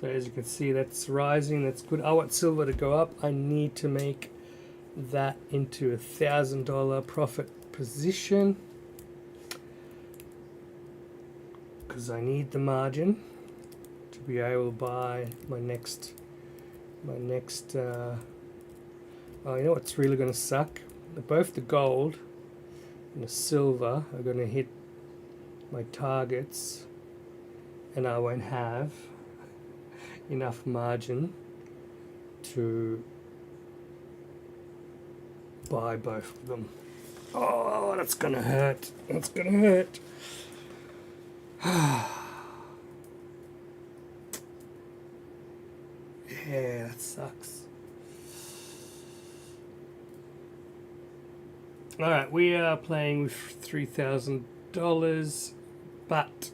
So as you can see, that's rising. That's good. I want silver to go up. I need to make that into $1,000 profit position because I need the margin to be able to buy my next. Oh, you know what's really going to suck? Both the gold and the silver are going to hit my targets, and I won't have enough margin to buy both of them. Oh, that's going to hurt. That's going to hurt. Yeah, that sucks. Alright, we are playing with $3,000, but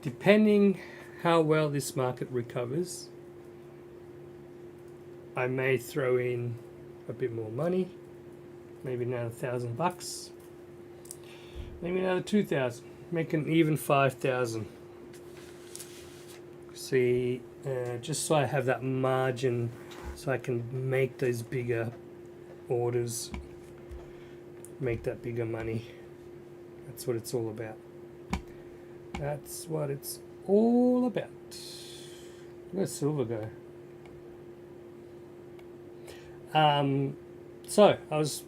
depending how well this market recovers, I may throw in a bit more money, maybe another $1,000, maybe another 2,000, make an even 5,000. See, just so I have that margin, so I can make those bigger orders, make that bigger money. That's what it's all about. That's what it's all about. Where's silver go? So I was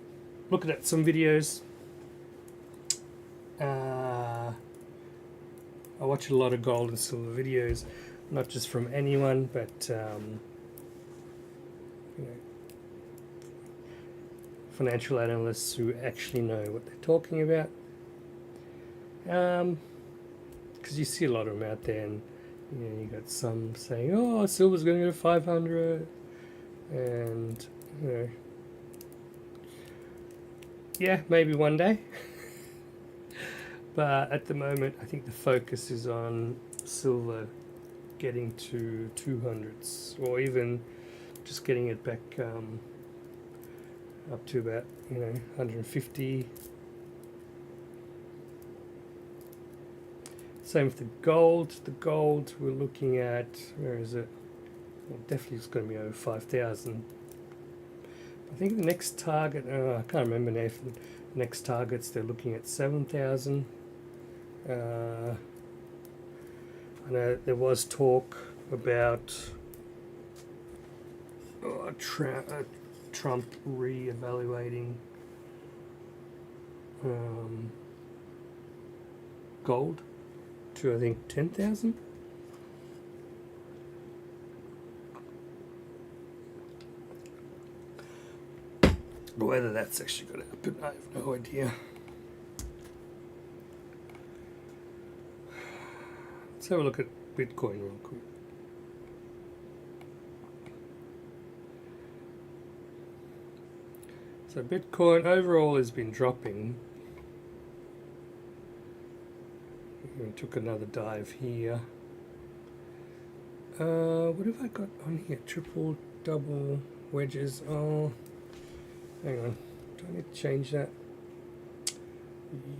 looking at some videos. I watch a lot of gold and silver videos, not just from anyone, but you know, financial analysts who actually know what they're talking about. Because you see a lot of them out there, and you know, you got some saying, "Oh, silver's going to go to 500," and you know, yeah, maybe one day. But at the moment, I think the focus is on silver getting to 200s, or even just getting it back up to about 150. Same with the gold. The gold we're looking at, where is it? Well, definitely it's going to be over 5,000. I think the next target, I can't remember now. If the next targets they're looking at 7,000. I know there was talk about Trump re-evaluating gold to, I think, 10,000. But whether that's actually going to happen, I have no idea. Let's have a look at Bitcoin real quick. So Bitcoin overall has been dropping. We took another dive here. What have I got on here? Triple, double, wedges. Oh, hang on. Do I need to change that?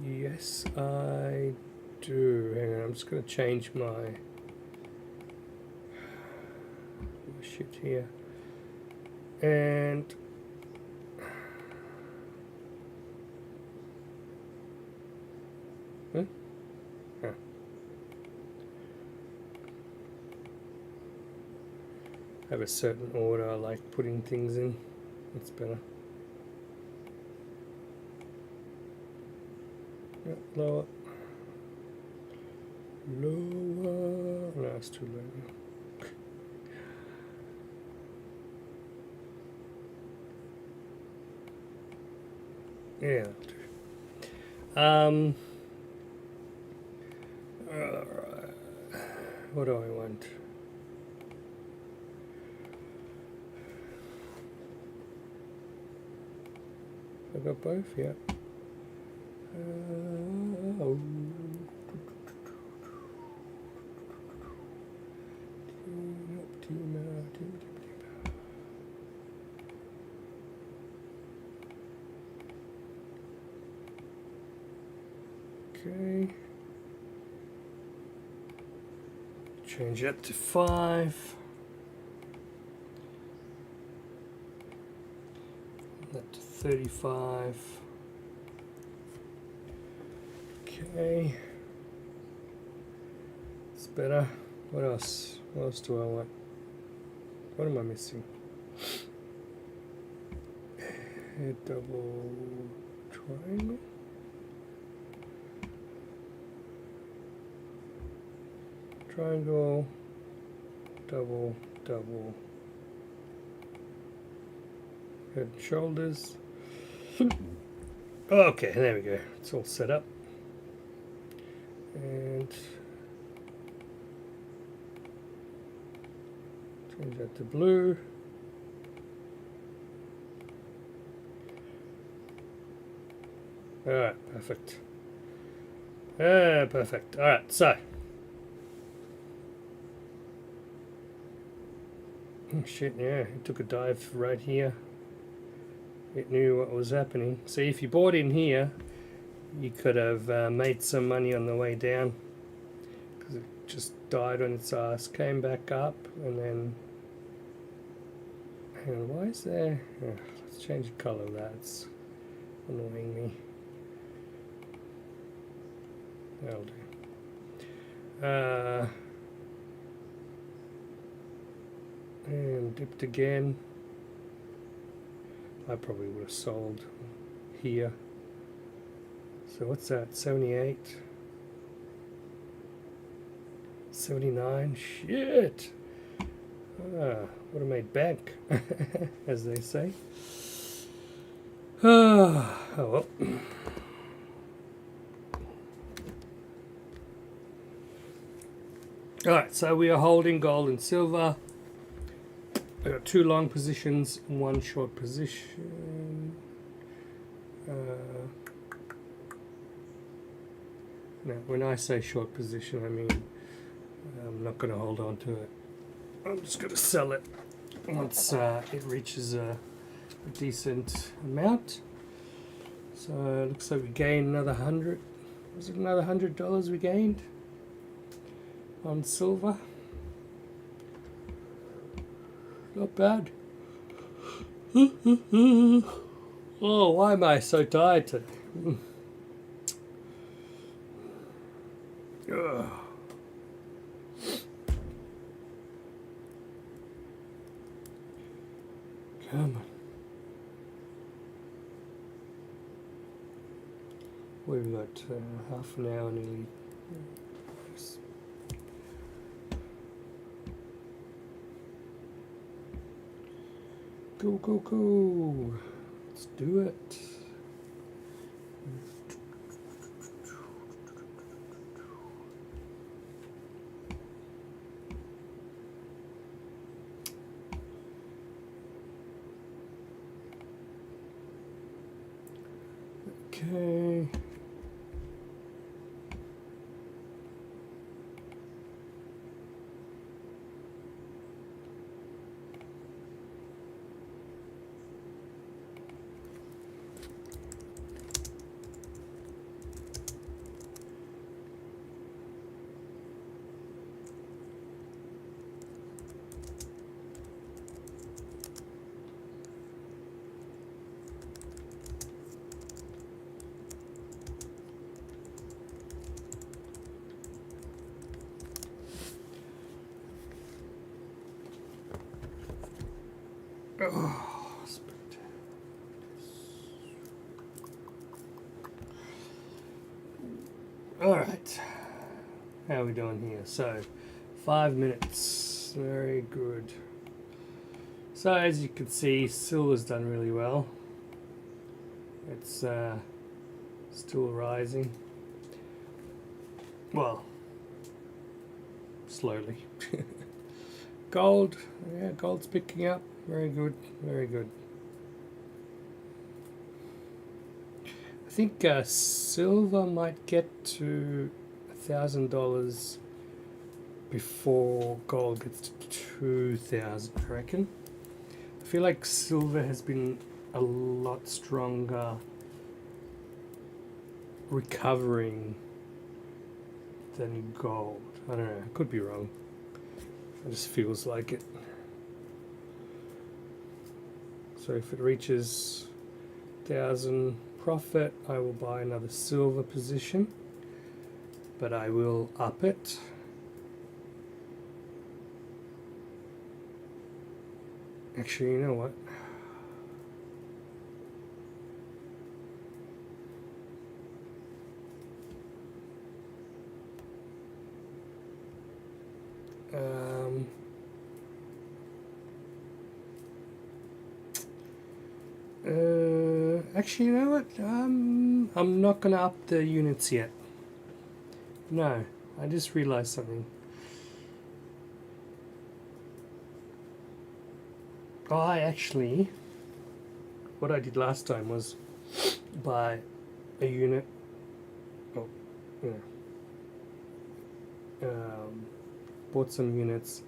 Yes, I do. Hang on, I'm just going to change my shit here. And I have a certain order I like putting things in. That's better. Yeah, lower. Lower. No, it's too low. Yeah, that'll do. What do I want? I got both, yeah. Okay. Change that to 5. That to 35. Okay. It's better. What else? What else do I want? What am I missing? A double triangle. Triangle. Double, double. Head and shoulders. Okay, there we go. It's all set up. And change that to blue. Alright, perfect. Perfect. Alright, so. Oh shit, yeah, it took a dive right here. It knew what was happening. See, if you bought in here, you could have made some money on the way down. Because it just died on its ass, came back up, and then... Hang on, why is there... Oh, let's change the colour of that, it's annoying me. That'll do. And dipped again. I probably would have sold here. So what's that? 78, 79. Shit. Would have made bank, as they say. Oh well. Alright, so we are holding gold and silver. I got 2 long positions and 1 short position. Now, when I say short position, I mean I'm not going to hold on to it. I'm just going to sell it once it reaches a decent amount. So it looks like we gained another 100. Was it another $100 we gained on silver? Not bad. Oh, why am I so tired today? Come on. We've got half an hour nearly. Go, go, go. Let's do it. Okay. Oh, all right, how are we doing here? So 5 minutes, very good. So as you can see, silver's done really well. It's still rising, well, slowly. Gold, yeah, gold's picking up. Very good, very good. I think silver might get to $1,000 before gold gets to 2,000. I reckon. I feel like silver has been a lot stronger recovering than gold. I don't know. I could be wrong. It just feels like it. So if it reaches 1,000 profit, I will buy another silver position, but I will up it. Actually, you know what? Actually, you know what? I'm not going to up the units yet. No, I just realized something. I actually, what I did last time was buy a unit, bought some units,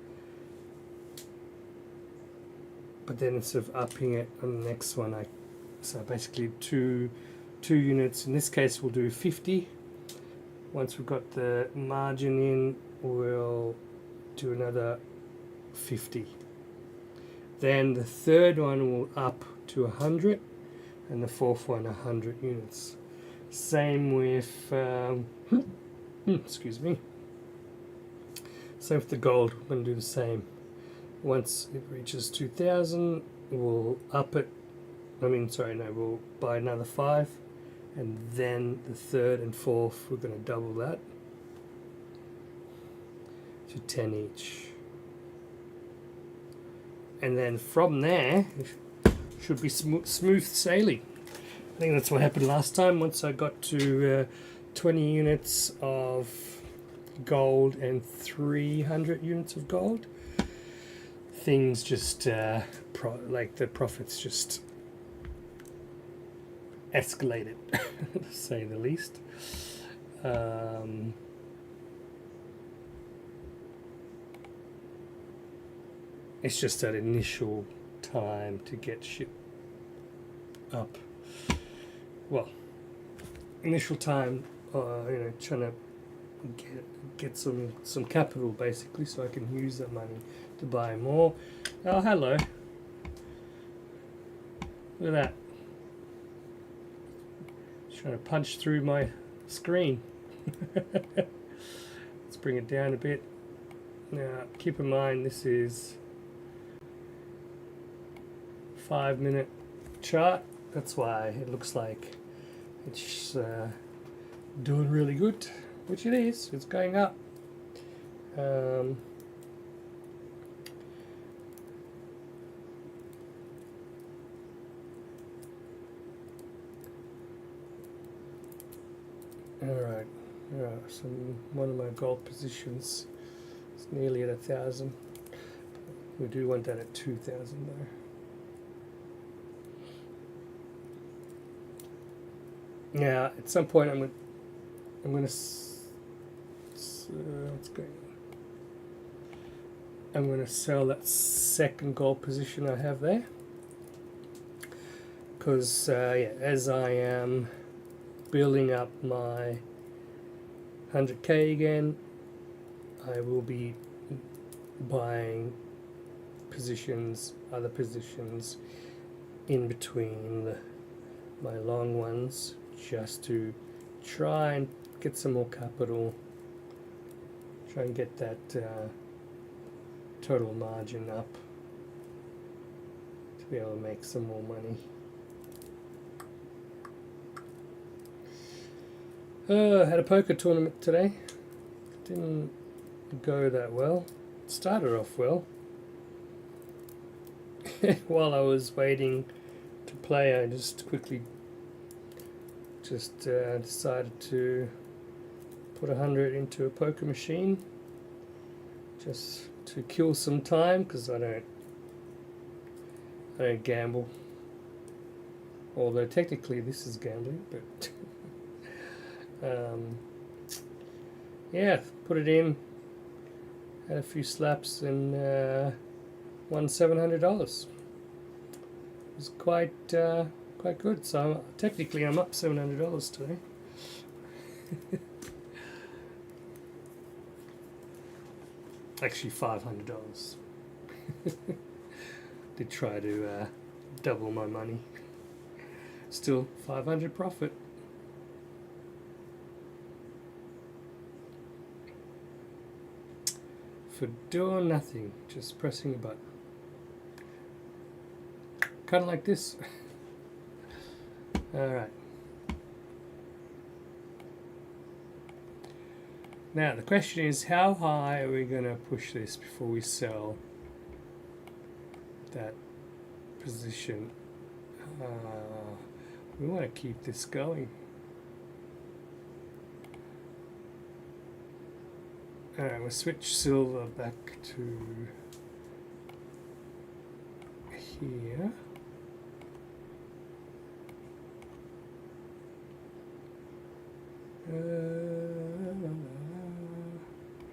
but then instead of upping it on the next one, so basically two units. In this case, we'll do 50. Once we've got the margin in, we'll do another 50. Then the third one will up to 100, and the fourth one 100 units. Same with excuse me. Same with the gold. We're going to do the same. Once it reaches 2,000, we'll up it. We'll buy another 5, and then the third and fourth, we're going to double that to 10 each. And then from there, it should be smooth sailing. I think that's what happened last time. Once I got to 20 units of gold and 300 units of gold, things just, the profits just escalated, to say the least. It's just that initial time to get shit up. Well, initial time, trying to get some capital basically, so I can use that money to buy more. Oh, hello. Look at that. Trying to punch through my screen. Let's bring it down a bit. Now, keep in mind this is 5-minute chart. That's why it looks like it's doing really good, which it is. It's going up. Alright, so one of my gold positions is nearly at 1,000. We do want that at 2,000 though. Now, at some point, I'm going to what's going on? I'm going to sell that second gold position I have there, because as I am building up my 100k again, I will be buying other positions in between my long ones, just to try and get some more capital, try and get that total margin up to be able to make some more money. I had a poker tournament today. Didn't go that well. It started off well. While I was waiting to play, I just quickly decided to put 100 into a poker machine, just to kill some time, because I don't gamble. Although technically this is gambling, but yeah, put it in, had a few slaps, and won $700. It was quite good. So technically I'm up $700 today. Actually $500. Did try to double my money. Still 500 profit. For doing nothing, just pressing a button. Kind of like this. Alright. Now the question is, how high are we going to push this before we sell that position? We want to keep this going. Alright, we'll switch silver back to here.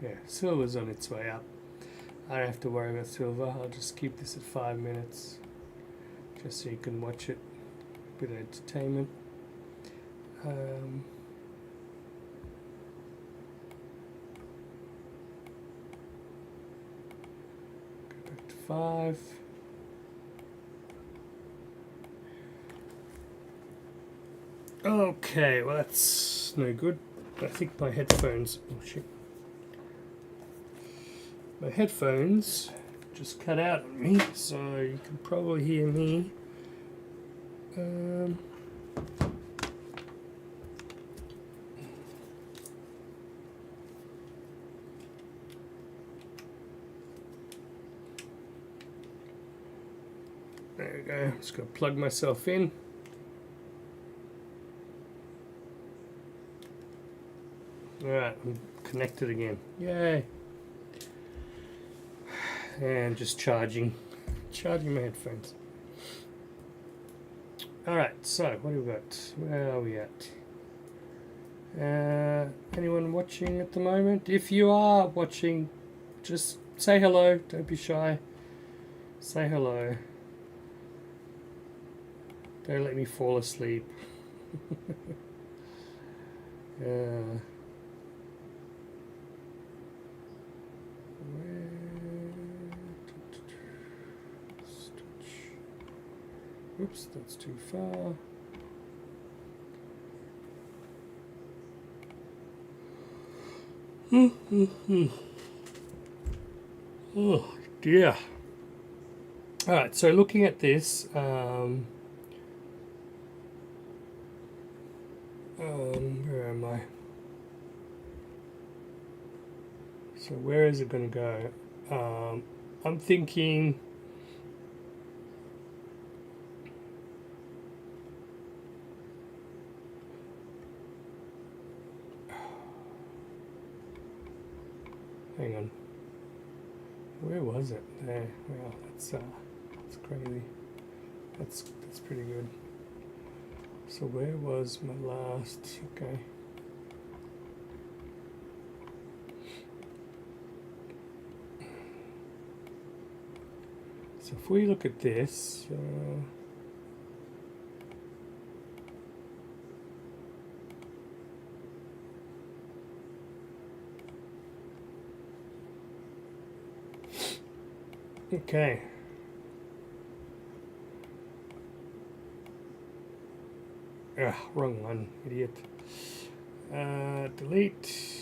Yeah, silver's on its way up. I don't have to worry about silver. I'll just keep this at 5 minutes, just so you can watch it. A bit of entertainment. Go back to 5. Okay, well that's no good. I think my headphones. Oh shit. My headphones just cut out on me, so you can probably hear me. There we go. Just got to plug myself in. Alright, I'm connected again. Yay! And just charging my headphones. Alright, so what do we got? Where are we at? Anyone watching at the moment? If you are watching, just say hello. Don't be shy. Say hello. Don't let me fall asleep. Oops, that's too far. Oh dear. Alright, so looking at this, where am I? So where is it going to go? I'm thinking hang on. Where was it? There. Well, that's crazy. That's pretty good. So where was my last? Okay. So if we look at this, okay. Wrong one, idiot. Delete.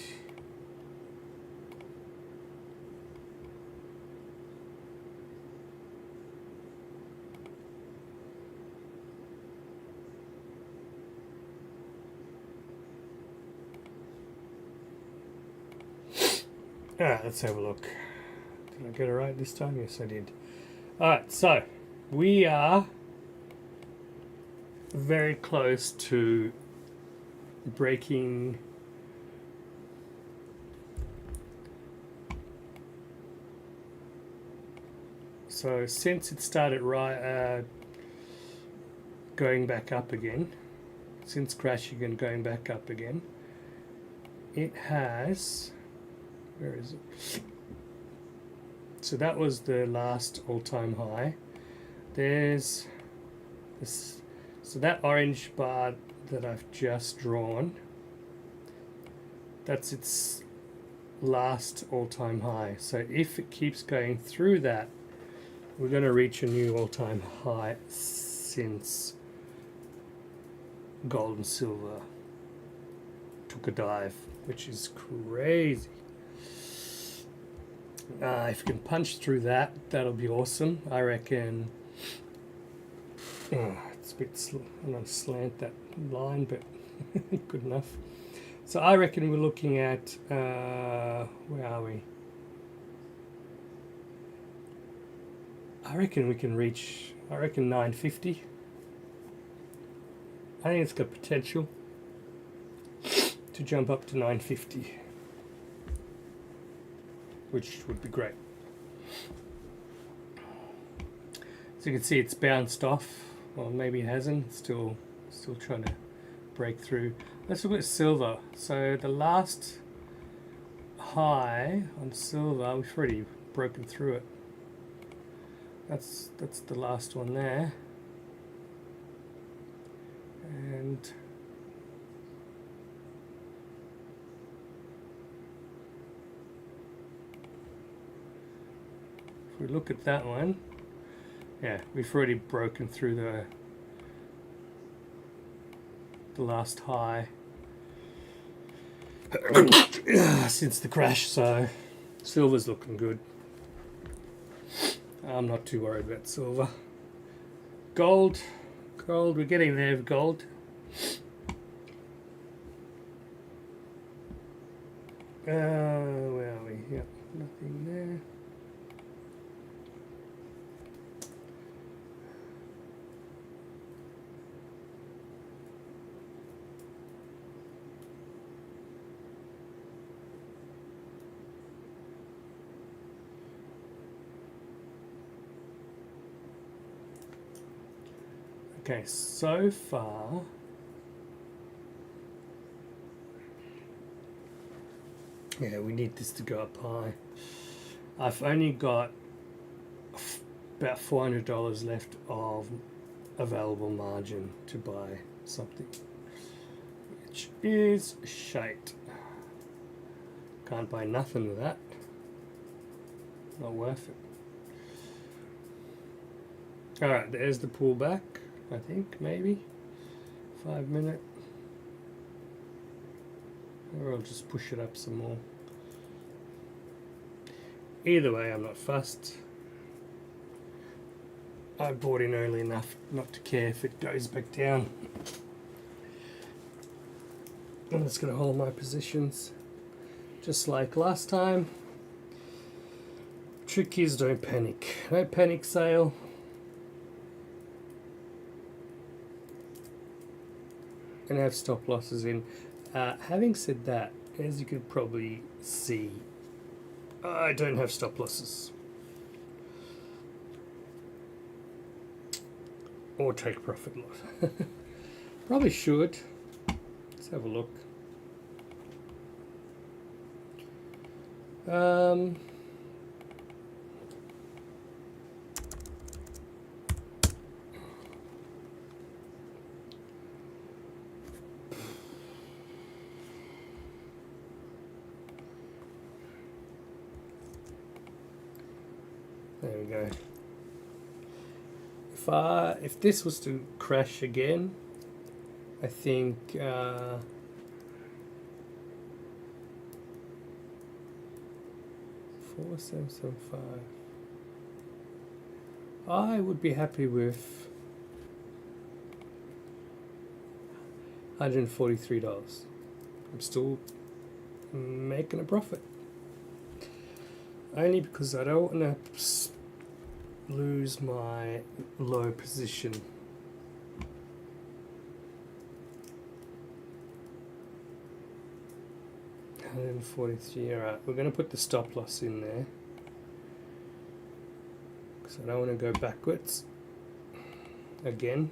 Let's have a look. Did I get it right this time? Yes, I did. Alright, so we are very close to breaking so since it started right going back up again, since crashing and going back up again, it has, where is it? So that was the last all-time high. There's this, so that orange bar that I've just drawn, that's its last all-time high. So if it keeps going through that, we're going to reach a new all-time high since gold and silver took a dive, which is crazy. If you can punch through that, that'll be awesome. I reckon. It's a bit. I'm going to slant that line, but good enough. So I reckon we're looking at. Where are we? I reckon we can reach. I reckon 950. I think it's got potential to jump up to 950. Which would be great. So you can see it's bounced off. Well, maybe it hasn't. Still trying to break through. Let's look at silver. So the last high on silver, we've already broken through it. That's the last one there. And if we look at that one, yeah, we've already broken through the last high since the crash, so silver's looking good. I'm not too worried about silver. Gold, we're getting there with gold. Where are we? Yep, nothing there. Okay, so far yeah, we need this to go up high. I've only got about $400 left of available margin to buy something, which is shite. Can't buy nothing with that. Not worth it. Alright, there's the pullback. I think maybe 5 minute, or I'll just push it up some more. Either way, I'm not fussed. I bought in early enough not to care if it goes back down. I'm just going to hold my positions just like last time. Trick is don't panic. No panic sale. And have stop losses in. Having said that, as you could probably see, I don't have stop losses. Or take profit loss. Probably should. Let's have a look. There we go. If this was to crash again, I think 4775. I would be happy with $143. I'm still making a profit. Only because I don't want to lose my low position. $143. Alright, we're going to put the stop loss in there because I don't want to go backwards again.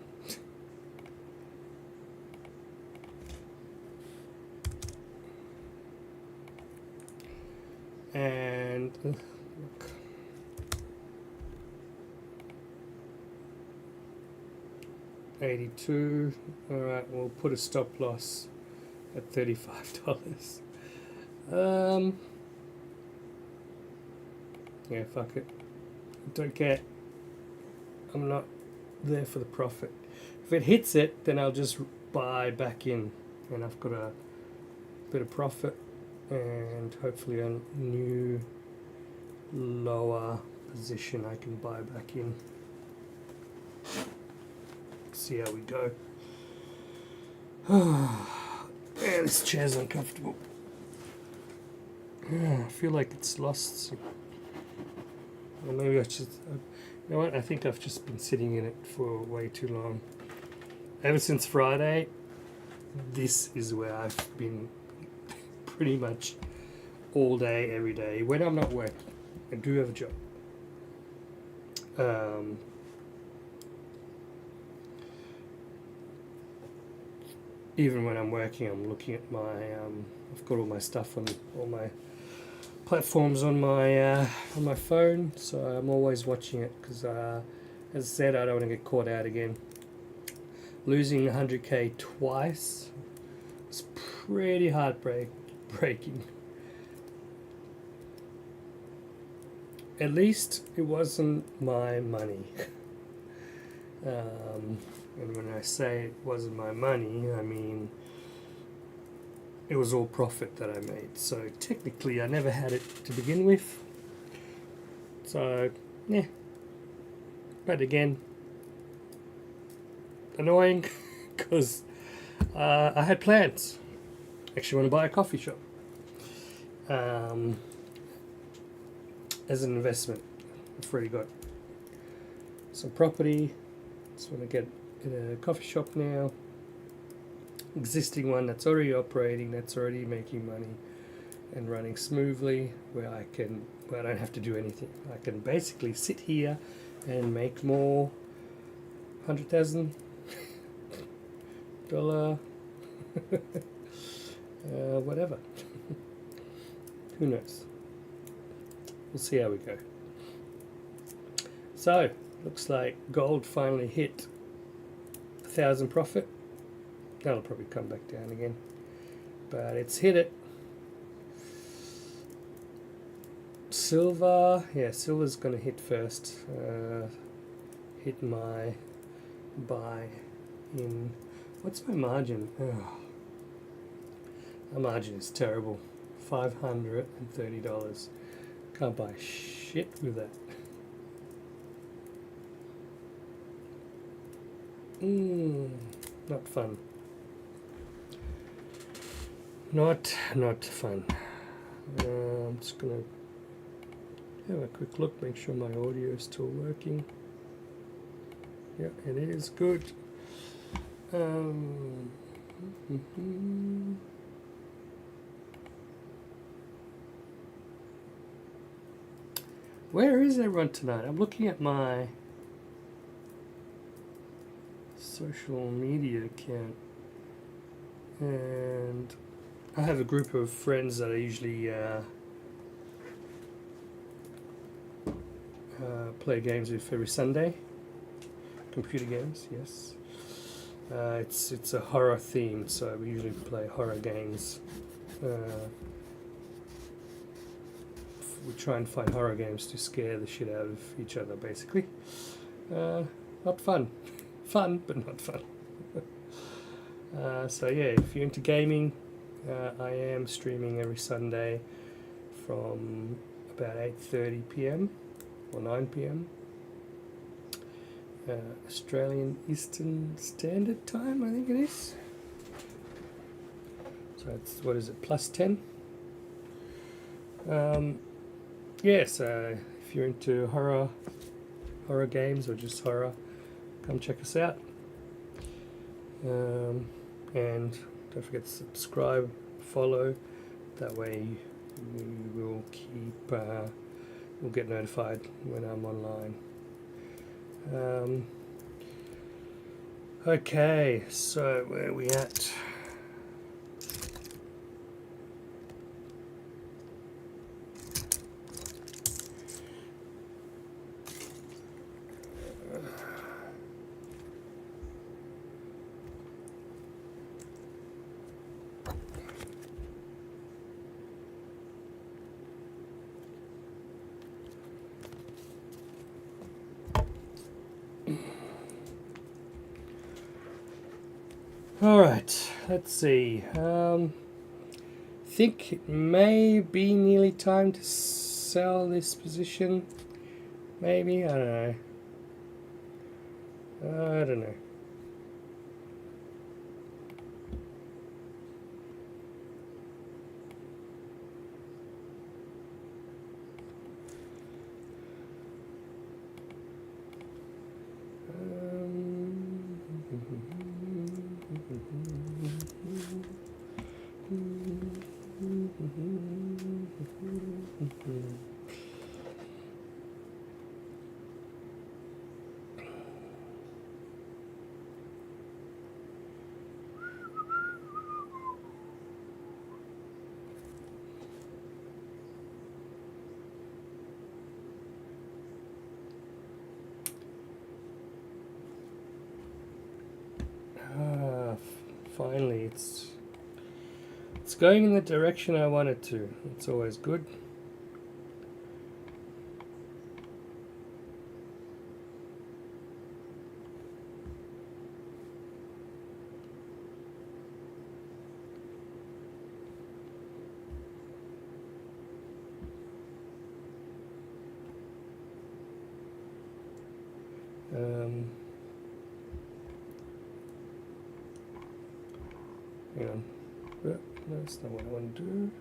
Look. $82. Alright, we'll put a stop loss at $35. Yeah, fuck it. Don't care. I'm not there for the profit. If it hits it, then I'll just buy back in, and I've got a bit of profit and hopefully a new lower position I can buy back in. See how we go. Man, this chair's uncomfortable. I feel like it's lost. Or maybe I should. You know what? I think I've just been sitting in it for way too long. Ever since Friday, this is where I've been pretty much all day, every day. When I'm not working, I do have a job. Even when I'm working, I'm looking at my. I've got all my stuff on all my platforms on my phone, so I'm always watching it because, as I said, I don't want to get caught out again. Losing 100k twice is pretty heartbreaking. At least it wasn't my money. And when I say it wasn't my money, I mean it was all profit that I made. So technically I never had it to begin with. So, yeah. But again, annoying because I had plans. Actually want to buy a coffee shop as an investment. I've already got some property. Just want to get in a coffee shop now. Existing one that's already operating, that's already making money and running smoothly, where I don't have to do anything. I can basically sit here and make more $100,000 whatever. Who knows? We'll see how we go. So looks like gold finally hit 1,000 profit. That'll probably come back down again, but it's hit it. Silver, yeah, silver's gonna hit first. Hit my buy in. What's my margin? Oh, my margin is terrible. $530. Can't buy shit with that. Not fun. Not fun. I'm just gonna have a quick look, make sure my audio is still working. Yeah, it is good. Where is everyone tonight? I'm looking at my social media account, and I have a group of friends that I usually play games with every Sunday. Computer games, yes. It's a horror theme, so we usually play horror games. We try and find horror games to scare the shit out of each other, basically. Not fun. Fun, but not fun. So yeah, if you're into gaming, I am streaming every Sunday from about 8:30 p.m. or 9 p.m. Australian Eastern Standard Time, I think it is. So it's, what is it, plus 10? Yeah, so if you're into horror games or just horror, come check us out. And don't forget to subscribe, follow. That way we will keep, we'll get notified when I'm online. Okay, so where are we at? All right, let's see. Think it may be nearly time to sell this position. Maybe, I don't know. I don't know. Finally, it's going in the direction I want it to. It's always good. Hang on. That's not what I want to do.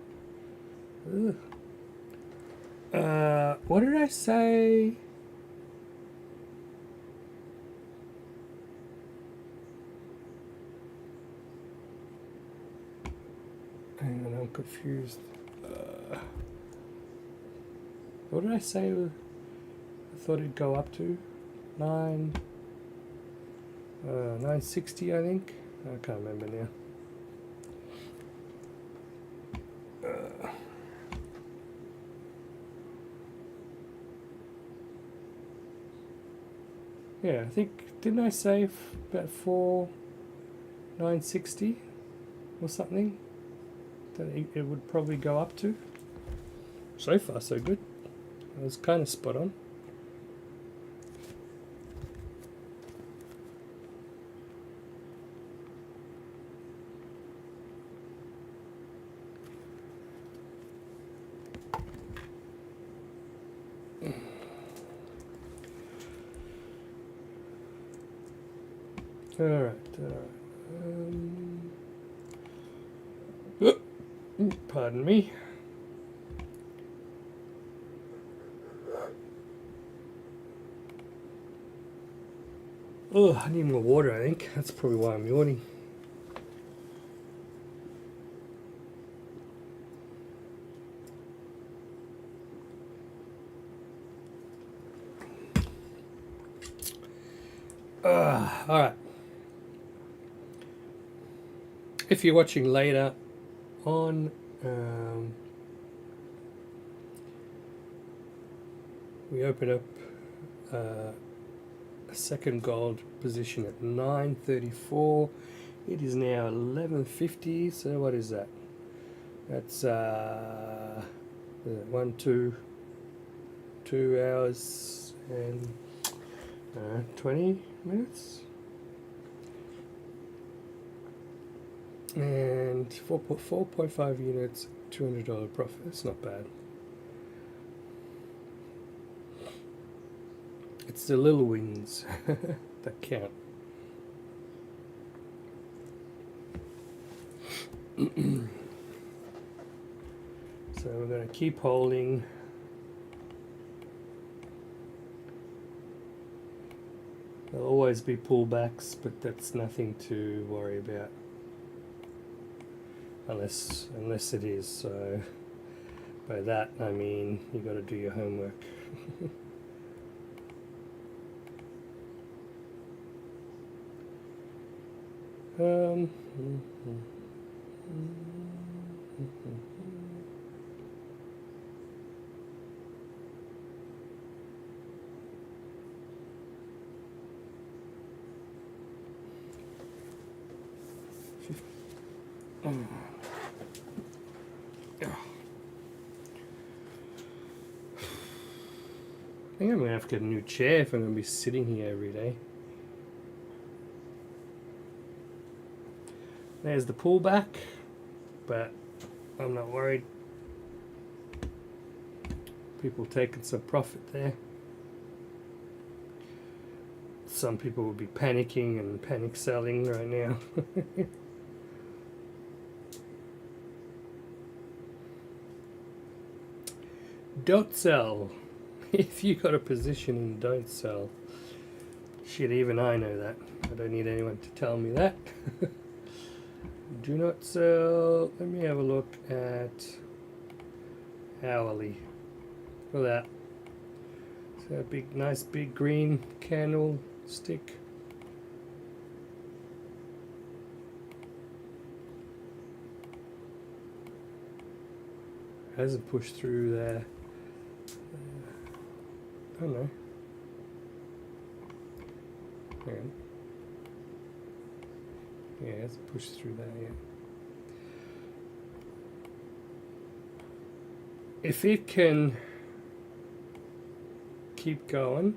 What did I say? Hang on, I'm confused. What did I say? I thought it'd go up to 960, I think. I can't remember now. Yeah, I think, didn't I say about 960 or something that it would probably go up to? So far, so good. I was kind of spot on. All right. Pardon me. Oh, I need more water, I think. That's probably why I'm yawning. All right. If you're watching later on, we open up a second gold position at 9:34. It is now 11:50. So what is that? That's 2 hours and 20 minutes. And 4.5 units, $200 profit. That's not bad. It's the little wins that count. So we're going to keep holding. There'll always be pullbacks, but that's nothing to worry about. Unless it is. So by that I mean you got to do your homework. I think I'm going to have to get a new chair if I'm going to be sitting here every day. There's the pullback, but I'm not worried. People taking some profit there. Some people will be panicking and panic selling right now. Don't sell. If you got a position in don't sell. Shit, even I know that. I don't need anyone to tell me that. Do not sell. Let me have a look at hourly. Look at that. So a big, nice big green candle stick. Hasn't pushed through there. I don't know. Hang on. Yeah, it hasn't pushed through that yet. If it can keep going,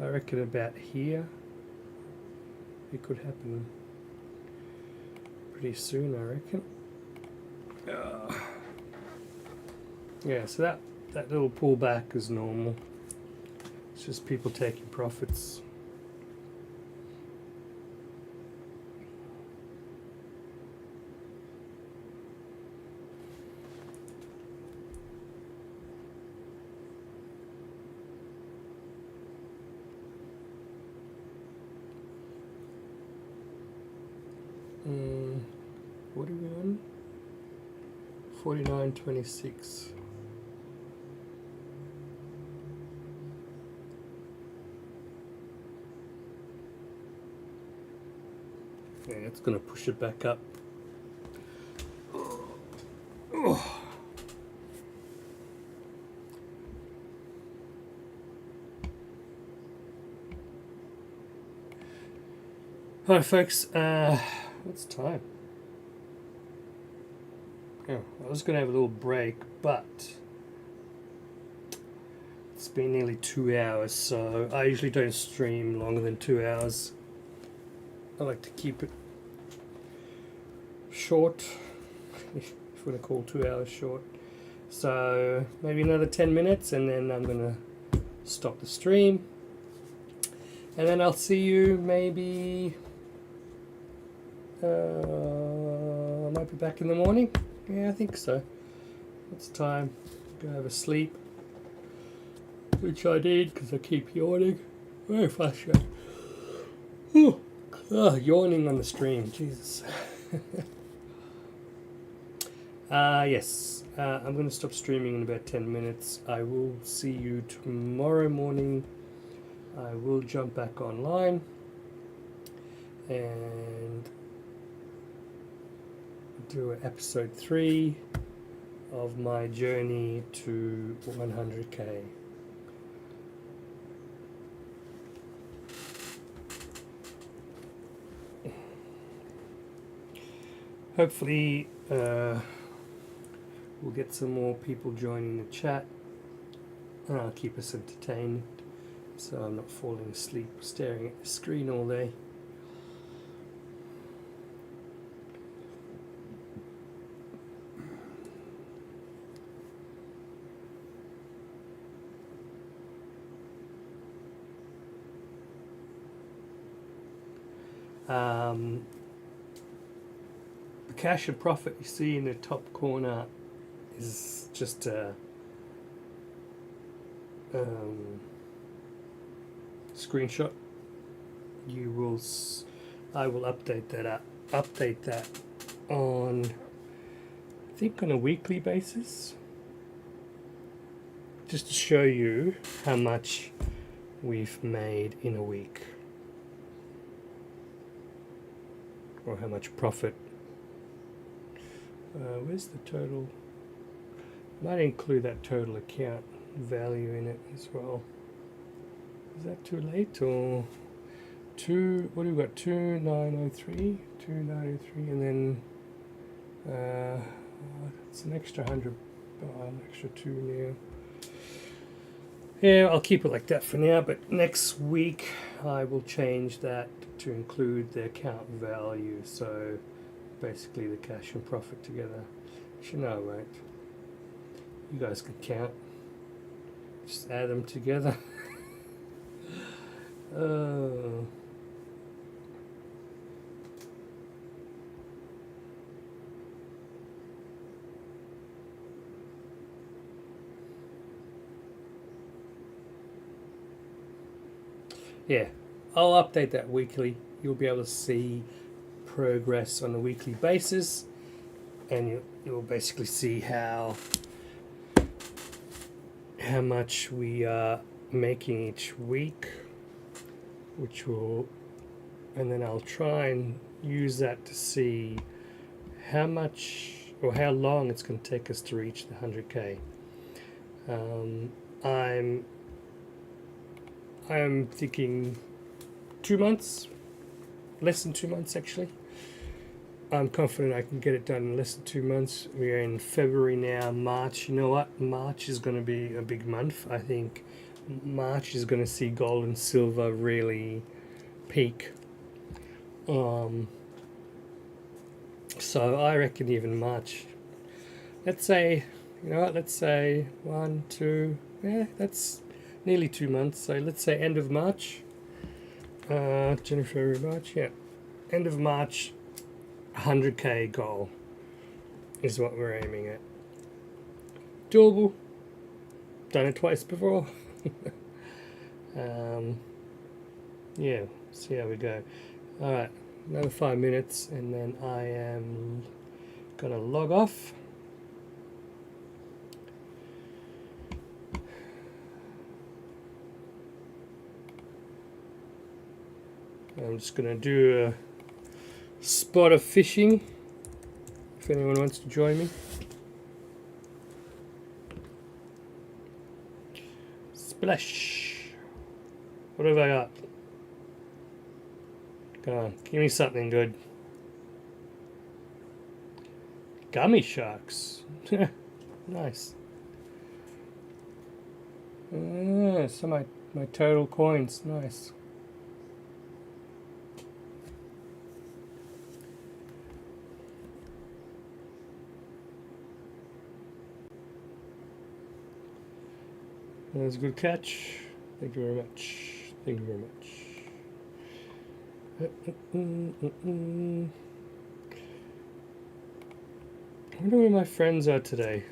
I reckon about here it could happen pretty soon, I reckon. Yeah, so that little pullback is normal. It's just people taking profits. What are we on? 49.26. Yeah, it's going to push it back up. Oh. Hi folks, what's time? Yeah, I was going to have a little break, but it's been nearly 2 hours, so I usually don't stream longer than 2 hours. I like to keep it short, if you want to call 2 hours short. So maybe another 10 minutes and then I'm going to stop the stream. And then I'll see you maybe, I might be back in the morning. Yeah, I think so. It's time to go have a sleep, which I did because I keep yawning. Very frustrating. Yawning on the stream, Jesus. Yes, I'm going to stop streaming in about 10 minutes. I will see you tomorrow morning. I will jump back online and do episode 3 of my journey to 100k. Hopefully we'll get some more people joining the chat and I'll keep us entertained so I'm not falling asleep staring at the screen all day. The cash and profit you see in the top corner is just a screenshot. I will update that on, I think, on a weekly basis, just to show you how much we've made in a week, or how much profit. Where's the total? Might include that total account value in it as well. Is that too late, or what do we got? 2903, and then it's an extra 100, an extra 2 now. Yeah, I'll keep it like that for now, but next week I will change that to include the account value, so basically the cash and profit together. Actually, no, wait. You guys can count. Just add them together. Oh. Yeah, I'll update that weekly. You'll be able to see progress on a weekly basis, and you'll basically see how much we are making each week, which will, and then I'll try and use that to see how much or how long it's going to take us to reach the 100k. I'm thinking 2 months, less than 2 months actually. I'm confident I can get it done in less than 2 months. We're in February now. March, you know what? March is going to be a big month. I think March is going to see gold and silver really peak. So I reckon even March. Let's say, you know what? Let's say 1, 2. Yeah, that's nearly 2 months. So let's say end of March. January, February, March. Yeah, end of March. 100k goal is what we're aiming at. Doable. Done it twice before. Yeah, see how we go. Alright, another 5 minutes and then I am gonna log off. I'm just gonna do a spot of fishing if anyone wants to join me. Splash. What have I got? Come on, give me something good. Gummy sharks. Nice. So my total coins. Nice. That was a good catch. Thank you very much. Thank you very much. I wonder where my friends are today.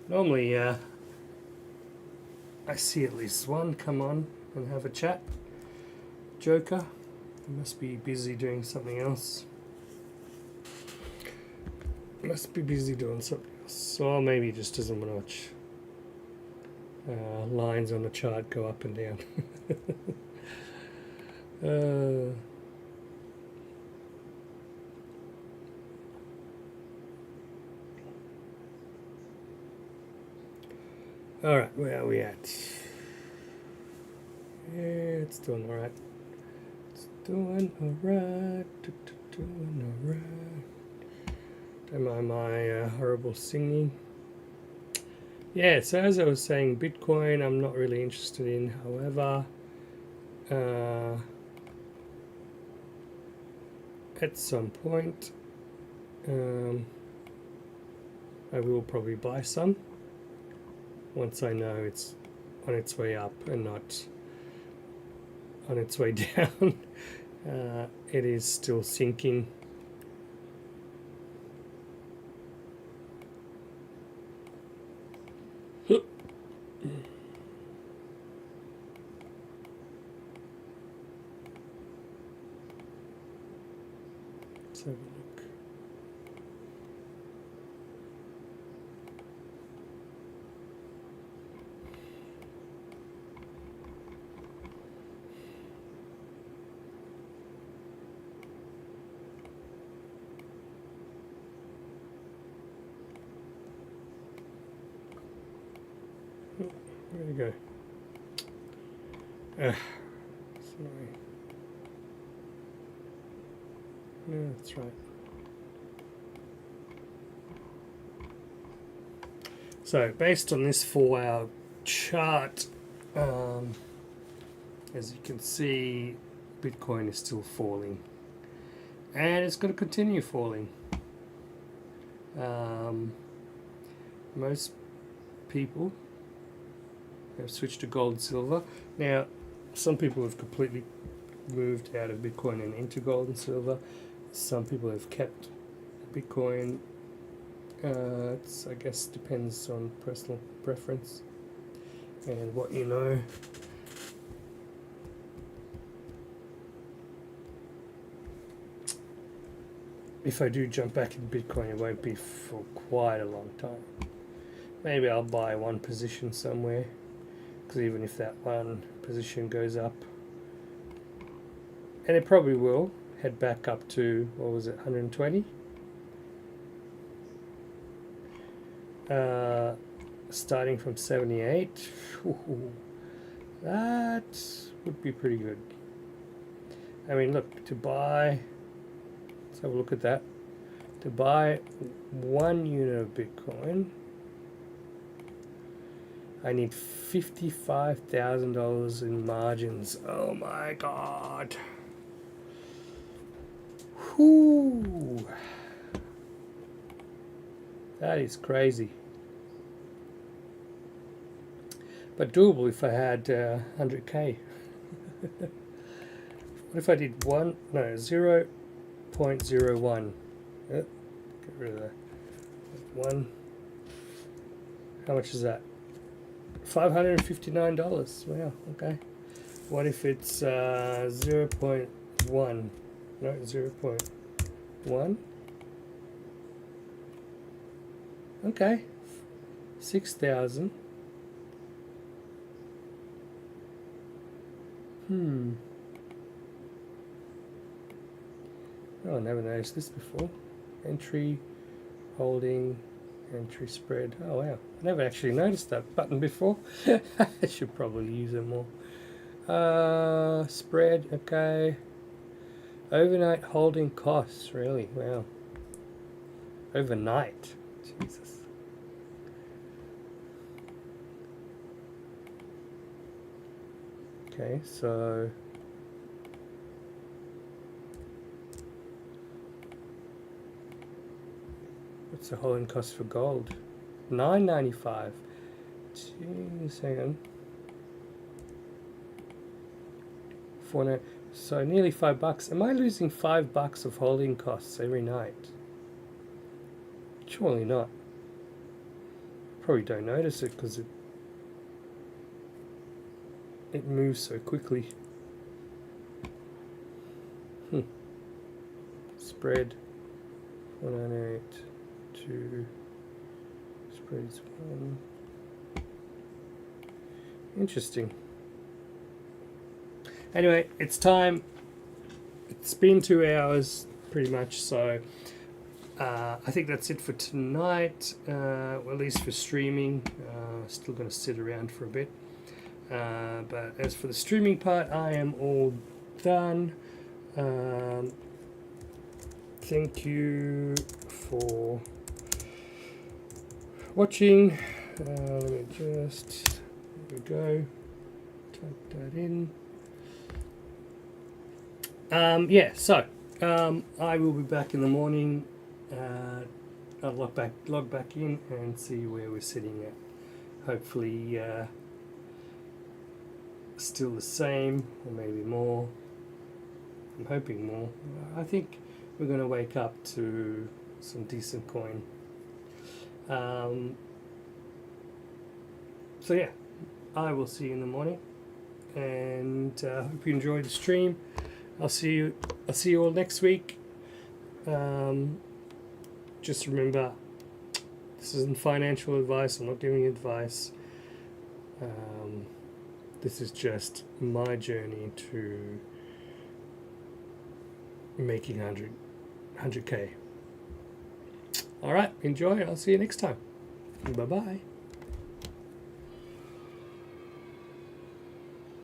Normally, I see at least one come on and have a chat. Joker. He must be busy doing something else. Or maybe he just doesn't want to watch lines on the chart go up and down. Alright, where are we at? Yeah, it's doing alright. Doing alright. Don't mind my horrible singing. Yeah, so as I was saying, Bitcoin I'm not really interested in. However, at some point, I will probably buy some once I know it's on its way up and not on its way down. It is still sinking. Let's have a look. There you go. Sorry. No, that's right. So based on this 4-hour chart, as you can see, Bitcoin is still falling, and it's going to continue falling. Most people have switched to gold and silver. Now, some people have completely moved out of Bitcoin and into gold and silver. Some people have kept Bitcoin. I guess depends on personal preference and what you know. If I do jump back in Bitcoin, it won't be for quite a long time. Maybe I'll buy one position somewhere, because even if that one position goes up, and it probably will head back up to, what was it, 120? Starting from 78. Ooh, that would be pretty good. I mean, look, to buy, let's have a look at that. To buy 1 unit of Bitcoin, I need $55,000 in margins. Oh my God. Whoo. That is crazy. But doable if I had 100k. What if I did 0.01? Get rid of that. 1. How much is that? $559. Wow, okay. What if it's 0.1? No, 0.1. Okay. 6,000. Oh, I never noticed this before. Entry, holding, entry spread. Oh wow, I never actually noticed that button before. I should probably use it more. Spread, okay. Overnight holding costs, really? Wow. Overnight, Jesus. Okay, so what's the holding cost for gold? $9.95. Jeez, hang on. 4. So nearly $5. Am I losing $5 of holding costs every night? Surely not. Probably don't notice it because it moves so quickly. Spread 498. Spreads 1. Interesting. Anyway, it's time. It's been 2 hours pretty much, so I think that's it for tonight, well, at least for streaming. Still going to sit around for a bit, but as for the streaming part, I am all done. Thank you for watching. Let me just, there we go, type that in. Yeah, so I will be back in the morning. I'll log back in and see where we're sitting at. Hopefully still the same, or maybe more. I'm hoping more. I think we're going to wake up to some decent coin. So yeah, I will see you in the morning, and hope you enjoyed the stream. I'll see you all next week. Just remember, this isn't financial advice. I'm not giving advice. This is just my journey to making 100k. All right, enjoy. I'll see you next time. Bye bye.